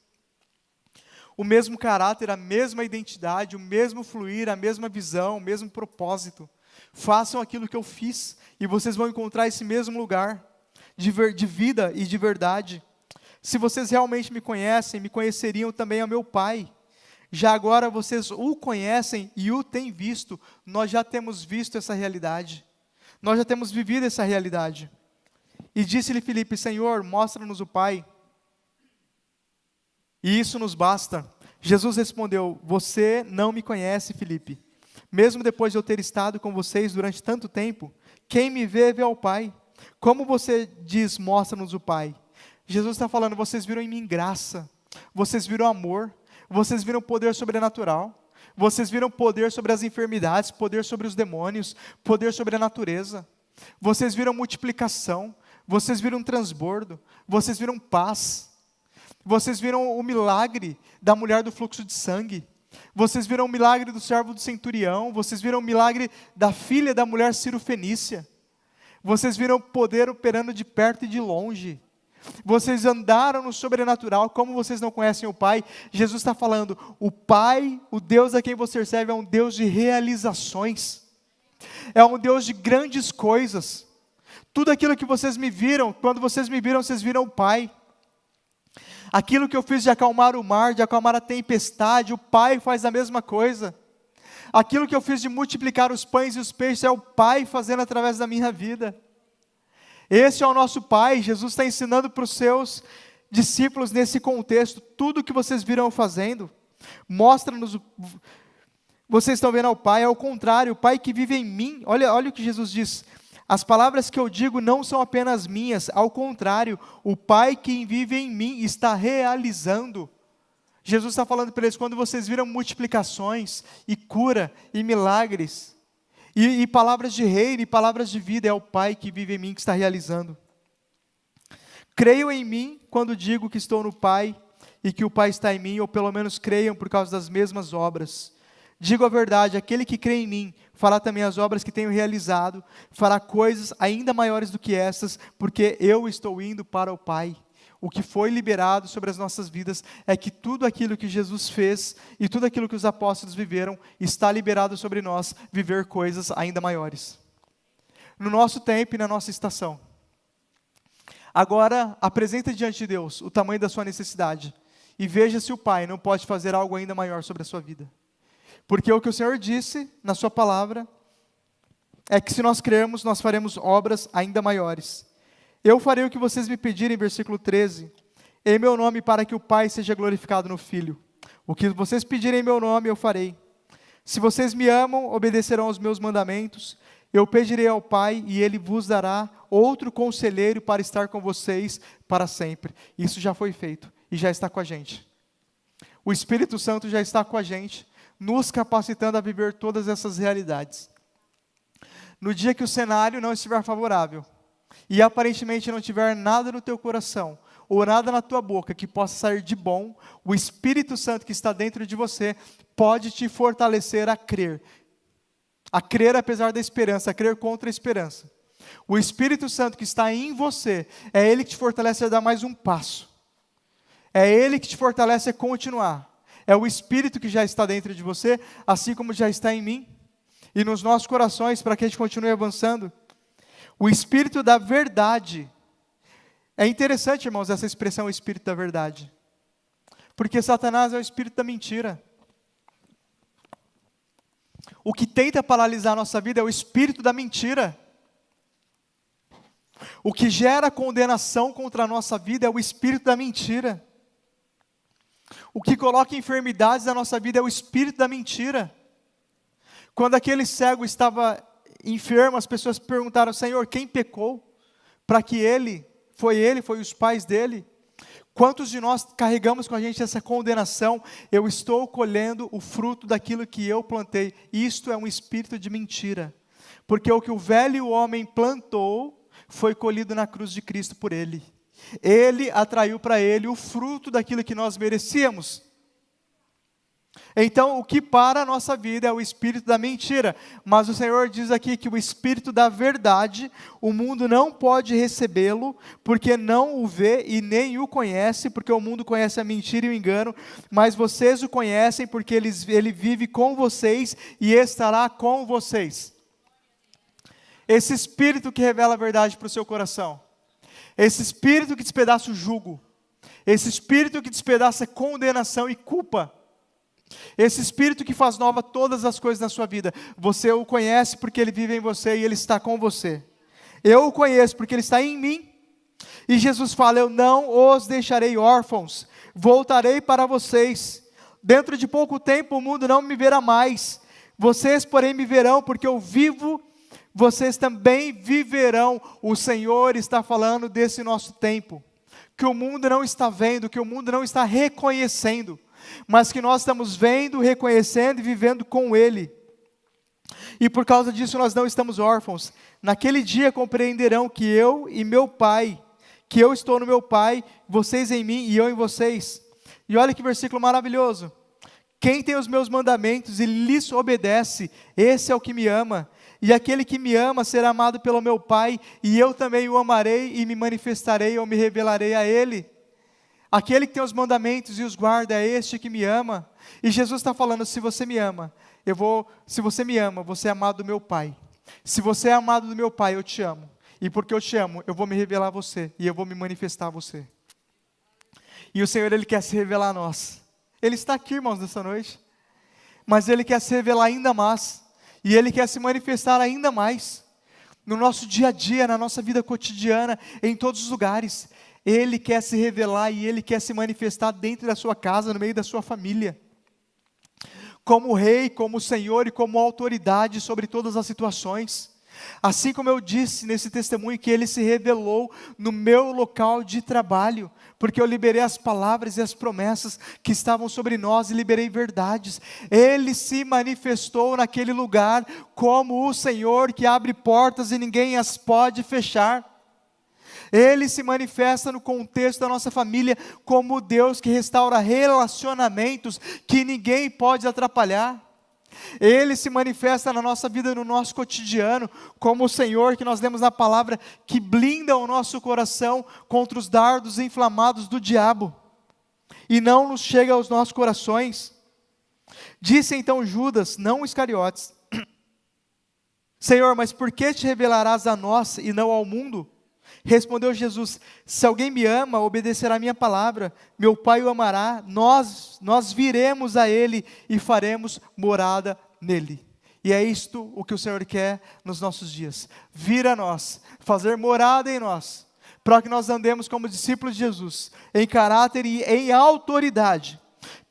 o mesmo caráter, a mesma identidade, o mesmo fluir, a mesma visão, o mesmo propósito. Façam aquilo que eu fiz e vocês vão encontrar esse mesmo lugar de vida e de verdade. Se vocês realmente me conhecem, me conheceriam também ao meu Pai. Já agora vocês o conhecem e o têm visto. Nós já temos visto essa realidade. Nós já temos vivido essa realidade. E disse-lhe Filipe: Senhor, mostra-nos o Pai, e isso nos basta. Jesus respondeu: você não me conhece, Filipe. Mesmo depois de eu ter estado com vocês durante tanto tempo, quem me vê, vê ao Pai. Como você diz, mostra-nos o Pai? Jesus está falando: vocês viram em mim graça, vocês viram amor, vocês viram poder sobrenatural, vocês viram poder sobre as enfermidades, poder sobre os demônios, poder sobre a natureza, vocês viram multiplicação, vocês viram transbordo, vocês viram paz, vocês viram o milagre da mulher do fluxo de sangue, vocês viram o milagre do servo do centurião, vocês viram o milagre da filha da mulher Ciro-fenícia, vocês viram o poder operando de perto e de longe, vocês andaram no sobrenatural. Como vocês não conhecem o Pai? Jesus está falando: o Pai, o Deus a quem você serve, é um Deus de realizações, é um Deus de grandes coisas. Tudo aquilo que vocês me viram, quando vocês me viram, vocês viram o Pai. Aquilo que eu fiz de acalmar o mar, de acalmar a tempestade, o Pai faz a mesma coisa. Aquilo que eu fiz de multiplicar os pães e os peixes, é o Pai fazendo através da minha vida. Esse é o nosso Pai. Jesus está ensinando para os seus discípulos nesse contexto: tudo que vocês viram fazendo, mostra-nos vocês estão vendo ao Pai, ao contrário, o Pai que vive em mim, olha o que Jesus diz, as palavras que eu digo não são apenas minhas, ao contrário, o Pai que vive em mim está realizando. Jesus está falando para eles, quando vocês viram multiplicações, e cura, e milagres, e palavras de reino, e palavras de vida, é o Pai que vive em mim que está realizando. Creiam em mim quando digo que estou no Pai, e que o Pai está em mim, ou pelo menos creiam por causa das mesmas obras. Digo a verdade, aquele que crê em mim, fará também as obras que tenho realizado, fará coisas ainda maiores do que essas, porque eu estou indo para o Pai. O que foi liberado sobre as nossas vidas é que tudo aquilo que Jesus fez e tudo aquilo que os apóstolos viveram está liberado sobre nós, viver coisas ainda maiores. No nosso tempo e na nossa estação. Agora, apresenta diante de Deus o tamanho da sua necessidade e veja se o Pai não pode fazer algo ainda maior sobre a sua vida. Porque o que o Senhor disse na sua palavra é que se nós crermos, nós faremos obras ainda maiores. Eu farei o que vocês me pedirem, versículo 13, em meu nome, para que o Pai seja glorificado no Filho. O que vocês pedirem em meu nome, eu farei. Se vocês me amam, obedecerão aos meus mandamentos. Eu pedirei ao Pai e Ele vos dará outro conselheiro para estar com vocês para sempre. Isso já foi feito e já está com a gente. O Espírito Santo já está com a gente, nos capacitando a viver todas essas realidades. No dia que o cenário não estiver favorável, e aparentemente não tiver nada no teu coração, ou nada na tua boca que possa sair de bom, o Espírito Santo que está dentro de você, pode te fortalecer a crer apesar da esperança, a crer contra a esperança. O Espírito Santo que está em você, é Ele que te fortalece a dar mais um passo, é Ele que te fortalece a continuar. É o Espírito que já está dentro de você, assim como já está em mim, e nos nossos corações, para que a gente continue avançando. O Espírito da verdade. É interessante, irmãos, essa expressão, o Espírito da verdade. Porque Satanás é o Espírito da mentira. O que tenta paralisar a nossa vida é o Espírito da mentira. O que gera condenação contra a nossa vida é o Espírito da mentira. O que coloca enfermidades na nossa vida é o espírito da mentira. Quando aquele cego estava enfermo, as pessoas perguntaram, Senhor, quem pecou? Para que foi os pais dele? Quantos de nós carregamos com a gente essa condenação? Eu estou colhendo o fruto daquilo que eu plantei. Isto é um espírito de mentira. Porque o que o velho homem plantou, foi colhido na cruz de Cristo por ele. Ele atraiu para ele o fruto daquilo que nós merecíamos. Então, o que para a nossa vida é o espírito da mentira. Mas o Senhor diz aqui que o espírito da verdade, o mundo não pode recebê-lo, porque não o vê e nem o conhece, porque o mundo conhece a mentira e o engano, mas vocês o conhecem, porque ele vive com vocês e estará com vocês. Esse espírito que revela a verdade para o seu coração. Esse espírito que despedaça o jugo, esse espírito que despedaça condenação e culpa, esse espírito que faz nova todas as coisas na sua vida, você o conhece porque ele vive em você e ele está com você. Eu o conheço porque ele está em mim, e Jesus fala, eu não os deixarei órfãos, voltarei para vocês, dentro de pouco tempo o mundo não me verá mais, vocês porém me verão porque eu vivo, vocês também viverão. O Senhor está falando desse nosso tempo, que o mundo não está vendo, que o mundo não está reconhecendo, mas que nós estamos vendo, reconhecendo e vivendo com Ele. E por causa disso nós não estamos órfãos. Naquele dia compreenderão que eu e meu Pai, que eu estou no meu Pai, vocês em mim e eu em vocês. E olha que versículo maravilhoso. Quem tem os meus mandamentos e lhes obedece, esse é o que me ama. E aquele que me ama será amado pelo meu Pai, e eu também o amarei e me manifestarei ou me revelarei a Ele. Aquele que tem os mandamentos e os guarda é este que me ama. E Jesus está falando, se você me ama, você é amado do meu Pai. Se você é amado do meu Pai, eu te amo. E porque eu te amo, eu vou me revelar a você, e eu vou me manifestar a você. E o Senhor, Ele quer se revelar a nós. Ele está aqui, irmãos, nessa noite. Mas Ele quer se revelar ainda mais. E Ele quer se manifestar ainda mais. No nosso dia a dia, na nossa vida cotidiana, em todos os lugares. Ele quer se revelar e Ele quer se manifestar dentro da sua casa, no meio da sua família. como Rei, como Senhor e como autoridade sobre todas as situações. Assim como eu disse nesse testemunho que Ele se revelou no meu local de trabalho, porque eu liberei as palavras e as promessas que estavam sobre nós e liberei verdades. Ele se manifestou naquele lugar como o Senhor que abre portas e ninguém as pode fechar. Ele se manifesta no contexto da nossa família como o Deus que restaura relacionamentos que ninguém pode atrapalhar. Ele se manifesta na nossa vida, no nosso cotidiano, como o Senhor que nós lemos na palavra, que blinda o nosso coração contra os dardos inflamados do diabo, e não nos chega aos nossos corações. Disse então Judas, não Iscariotes: Senhor, mas por que te revelarás a nós e não ao mundo? Respondeu Jesus: se alguém me ama, obedecerá a minha palavra, meu Pai o amará, nós viremos a Ele e faremos morada nele. E é isto o que o Senhor quer nos nossos dias: vir a nós, fazer morada em nós, para que nós andemos como discípulos de Jesus, em caráter e em autoridade,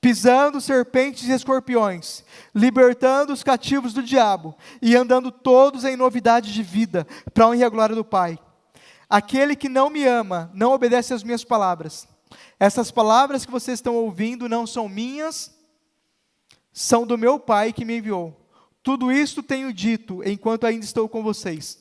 pisando serpentes e escorpiões, libertando os cativos do diabo, e andando todos em novidade de vida, para a honra e a glória do Pai. Aquele que não me ama, não obedece às minhas palavras. Essas palavras que vocês estão ouvindo não são minhas, são do meu Pai que me enviou. Tudo isto tenho dito, enquanto ainda estou com vocês.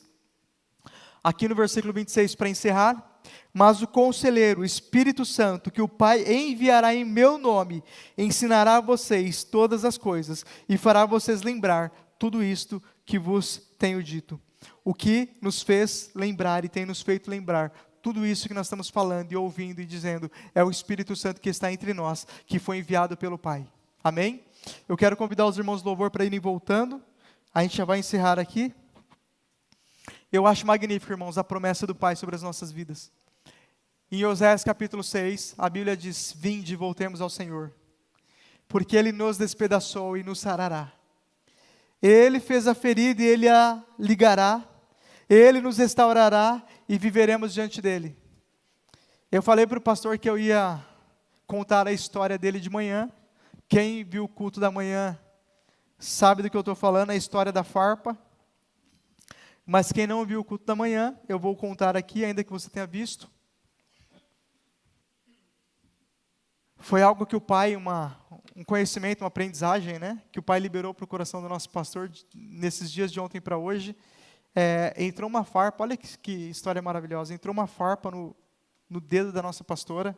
Aqui no versículo 26, para encerrar: mas o Conselheiro, o Espírito Santo, que o Pai enviará em meu nome, ensinará a vocês todas as coisas, e fará vocês lembrar tudo isto que vos tenho dito. O que nos fez lembrar e tem nos feito lembrar tudo isso que nós estamos falando e ouvindo e dizendo é o Espírito Santo que está entre nós, que foi enviado pelo Pai. Amém? Eu quero convidar os irmãos do louvor para irem voltando. A gente já vai encerrar aqui. Eu acho magnífico, irmãos, a promessa do Pai sobre as nossas vidas. Em Oséias capítulo 6, a Bíblia diz: vinde e voltemos ao Senhor, porque Ele nos despedaçou e nos sarará. Ele fez a ferida e Ele a ligará. Ele nos restaurará e viveremos diante dEle. Eu falei para o pastor que eu ia contar a história dele de manhã. Quem viu o culto da manhã sabe do que eu estou falando, a história da farpa. Mas quem não viu o culto da manhã, eu vou contar aqui, ainda que você tenha visto. Foi algo que o Pai, um conhecimento, uma aprendizagem, né? Que o Pai liberou para o coração do nosso pastor nesses dias de ontem para hoje. Entrou uma farpa, olha que história maravilhosa, entrou uma farpa no dedo da nossa pastora,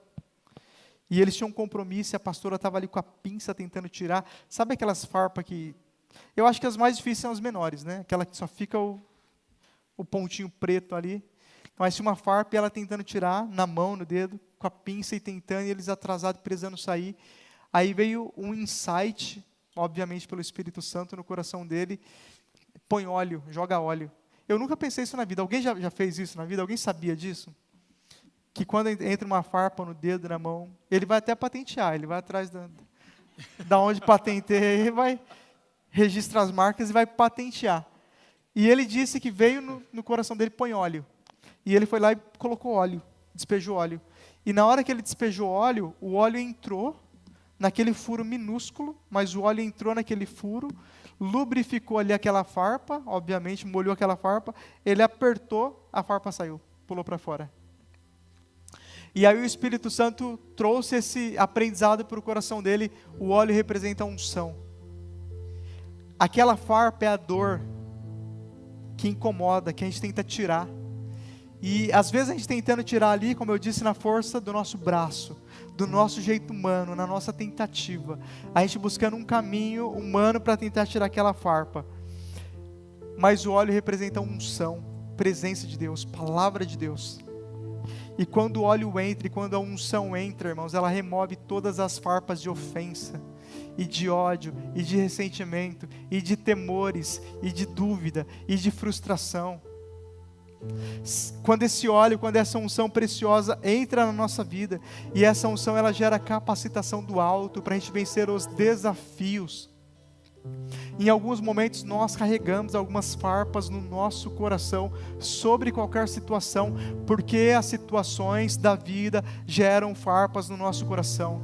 e eles tinham um compromisso, e a pastora estava ali com a pinça tentando tirar. Sabe aquelas farpas que, eu acho que as mais difíceis são as menores, né? Aquela que só fica o pontinho preto ali. Mas tinha uma farpa e ela tentando tirar na mão, no dedo, com a pinça e tentando, e eles atrasados, precisando sair. Aí veio um insight, obviamente pelo Espírito Santo, no coração dele: põe óleo, joga óleo. Eu nunca pensei isso na vida. Alguém já fez isso na vida? Alguém sabia disso? Que quando entra uma farpa no dedo, na mão, ele vai até patentear, ele vai atrás da onde patenteia, ele vai registrar as marcas e vai patentear. E ele disse que veio no coração dele: põe óleo. E ele foi lá e colocou óleo, despejou óleo. E na hora que ele despejou óleo, o óleo entrou naquele furo minúsculo, mas o óleo entrou naquele furo, lubrificou ali aquela farpa, obviamente, molhou aquela farpa, ele apertou, a farpa saiu, pulou para fora. E aí o Espírito Santo trouxe esse aprendizado para o coração dele: o óleo representa a unção. Aquela farpa é a dor que incomoda, que a gente tenta tirar. E às vezes a gente tentando tirar ali, como eu disse, na força do nosso braço, do nosso jeito humano, na nossa tentativa. A gente buscando um caminho humano para tentar tirar aquela farpa. Mas o óleo representa a unção, presença de Deus, palavra de Deus. E quando o óleo entra, e quando a unção entra, irmãos, ela remove todas as farpas de ofensa, e de ódio, e de ressentimento, e de temores, e de dúvida, e de frustração. Quando esse óleo, quando essa unção preciosa entra na nossa vida, e essa unção ela gera capacitação do alto para a gente vencer os desafios. Em alguns momentos nós carregamos algumas farpas no nosso coração sobre qualquer situação, porque as situações da vida geram farpas no nosso coração.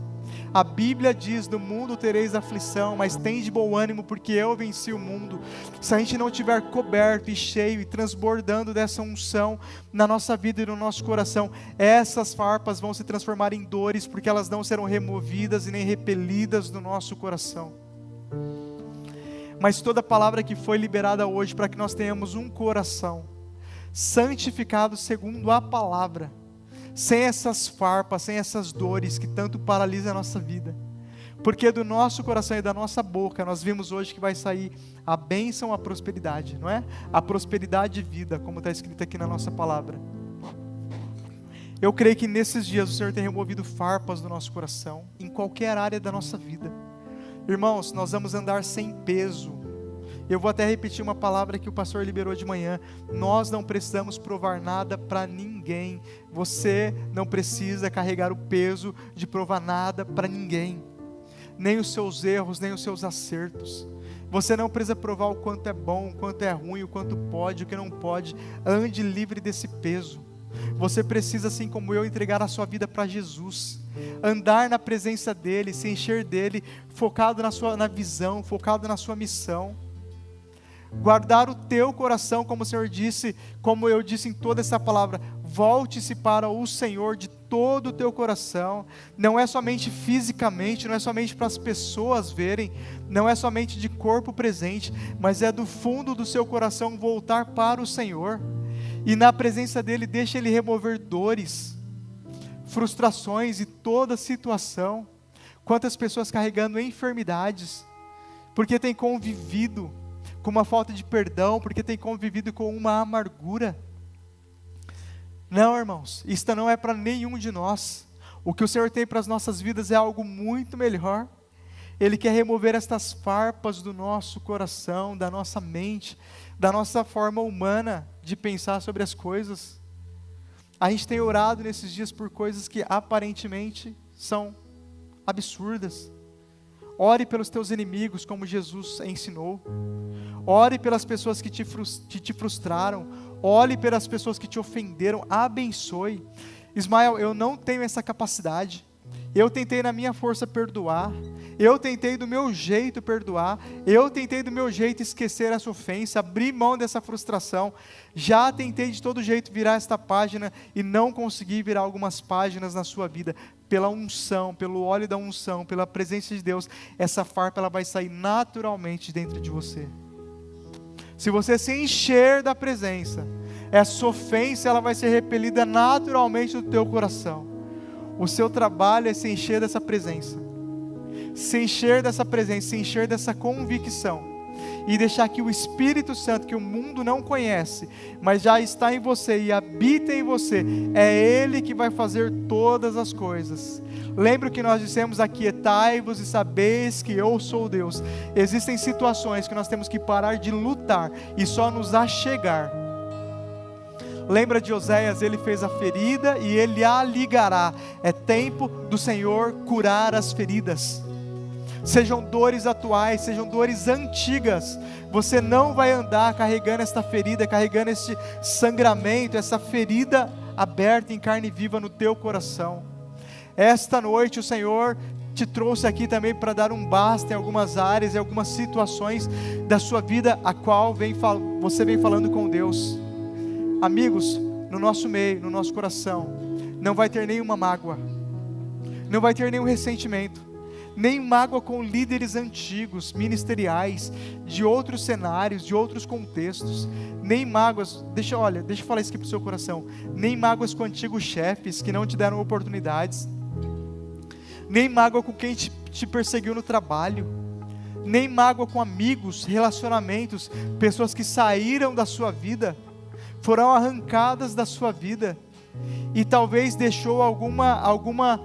A Bíblia diz: no mundo tereis aflição, mas tende bom ânimo, porque eu venci o mundo. Se a gente não estiver coberto e cheio e transbordando dessa unção na nossa vida e no nosso coração, essas farpas vão se transformar em dores, porque elas não serão removidas e nem repelidas do nosso coração. Mas toda palavra que foi liberada hoje, para que nós tenhamos um coração santificado segundo a palavra, sem essas farpas, sem essas dores que tanto paralisam a nossa vida, porque do nosso coração e da nossa boca, nós vimos hoje que vai sair a bênção, a prosperidade, não é? A prosperidade de vida, como está escrito aqui na nossa palavra. Eu creio que nesses dias o Senhor tem removido farpas do nosso coração, em qualquer área da nossa vida. Irmãos, nós vamos andar sem peso. Eu vou até repetir uma palavra que o pastor liberou de manhã: nós não precisamos provar nada para ninguém. Você não precisa carregar o peso de provar nada para ninguém, nem os seus erros, nem os seus acertos. Você não precisa provar o quanto é bom, o quanto é ruim, o quanto pode, o que não pode. Ande livre desse peso. Você precisa, assim como eu, entregar a sua vida para Jesus, andar na presença dEle, se encher dEle, focado na visão, focado na sua missão. Guardar o teu coração, como o Senhor disse, como eu disse em toda essa palavra: volte-se para o Senhor de todo o teu coração. Não é somente fisicamente, não é somente para as pessoas verem, não é somente de corpo presente, mas é do fundo do seu coração voltar para o Senhor, e na presença dEle deixa Ele remover dores, frustrações e toda situação. Quantas pessoas carregando enfermidades, porque tem convivido com uma falta de perdão, porque tem convivido com uma amargura. Não, irmãos, isto não é para nenhum de nós. O que o Senhor tem para as nossas vidas é algo muito melhor. Ele quer remover estas farpas do nosso coração, da nossa mente, da nossa forma humana de pensar sobre as coisas. A gente tem orado nesses dias por coisas que aparentemente são absurdas. Ore pelos teus inimigos, como Jesus ensinou. Ore pelas pessoas que te frustraram. Ore pelas pessoas que te ofenderam. Abençoe. Ismael, eu não tenho essa capacidade. Eu tentei na minha força perdoar. Eu tentei do meu jeito perdoar. Eu tentei do meu jeito esquecer essa ofensa, abrir mão dessa frustração. Já tentei de todo jeito virar esta página e não consegui virar algumas páginas na sua vida. Pela unção, pelo óleo da unção, pela presença de Deus, essa farpa ela vai sair naturalmente dentro de você. Se você se encher da presença, essa ofensa ela vai ser repelida naturalmente do teu coração. O seu trabalho é se encher dessa presença, se encher dessa presença, se encher dessa convicção, e deixar que o Espírito Santo, que o mundo não conhece, mas já está em você e habita em você, é Ele que vai fazer todas as coisas. Lembra o que nós dissemos: aquietai-vos e sabeis que eu sou Deus. Existem situações que nós temos que parar de lutar e só nos achegar. Lembra de Oséias? Ele fez a ferida e Ele a ligará. É tempo do Senhor curar as feridas. Sejam dores atuais, sejam dores antigas, você não vai andar carregando esta ferida, carregando este sangramento, essa ferida aberta em carne viva no teu coração. Esta noite o Senhor te trouxe aqui também para dar um basta em algumas áreas, em algumas situações da sua vida, a qual você vem falando com Deus. Amigos, no nosso meio, no nosso coração, não vai ter nenhuma mágoa, não vai ter nenhum ressentimento, nem mágoa com líderes antigos, ministeriais, de outros cenários, de outros contextos, nem mágoas, deixa eu falar isso aqui para o seu coração, nem mágoas com antigos chefes que não te deram oportunidades, nem mágoa com quem te perseguiu no trabalho, nem mágoa com amigos, relacionamentos, pessoas que saíram da sua vida, foram arrancadas da sua vida, e talvez deixou alguma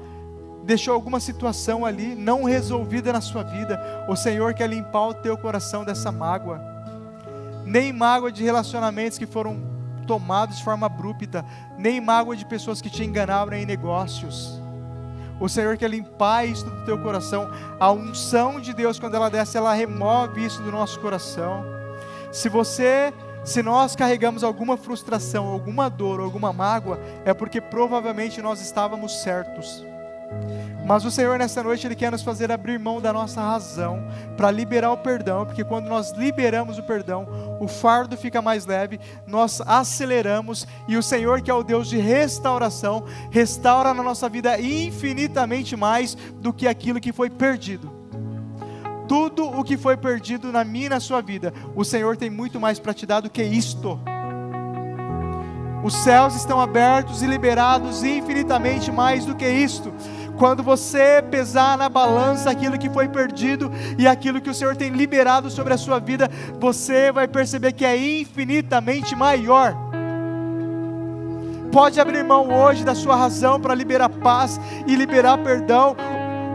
situação ali não resolvida na sua vida. O Senhor quer limpar o teu coração dessa mágoa. Nem mágoa de relacionamentos que foram tomados de forma abrupta, nem mágoa de pessoas que te enganaram em negócios. O Senhor quer limpar isso do teu coração. A unção de Deus, quando ela desce, ela remove isso do nosso coração. Se nós carregamos alguma frustração, alguma dor, alguma mágoa, é porque provavelmente nós estávamos certos. Mas o Senhor nessa noite, Ele quer nos fazer abrir mão da nossa razão para liberar o perdão, porque quando nós liberamos o perdão, o fardo fica mais leve, nós aceleramos, e o Senhor, que é o Deus de restauração, restaura na nossa vida infinitamente mais do que aquilo que foi perdido. Tudo o que foi perdido na minha e na sua vida, o Senhor tem muito mais para te dar do que isto. Os céus estão abertos e liberados infinitamente mais do que isto. Quando você pesar na balança aquilo que foi perdido e aquilo que o Senhor tem liberado sobre a sua vida, você vai perceber que é infinitamente maior. Pode abrir mão hoje da sua razão para liberar paz e liberar perdão.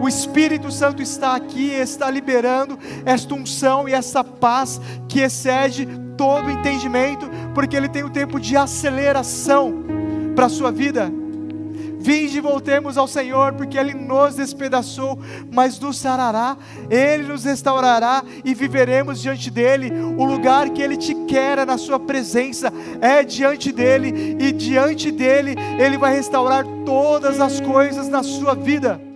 O Espírito Santo está aqui, está liberando esta unção e essa paz que excede todo o entendimento, porque Ele tem um tempo de aceleração para a sua vida. Vinde e voltemos ao Senhor, porque Ele nos despedaçou, mas nos sarará, Ele nos restaurará e viveremos diante dEle. O lugar que Ele te quer é na sua presença, é diante dEle, e diante dEle Ele vai restaurar todas as coisas na sua vida.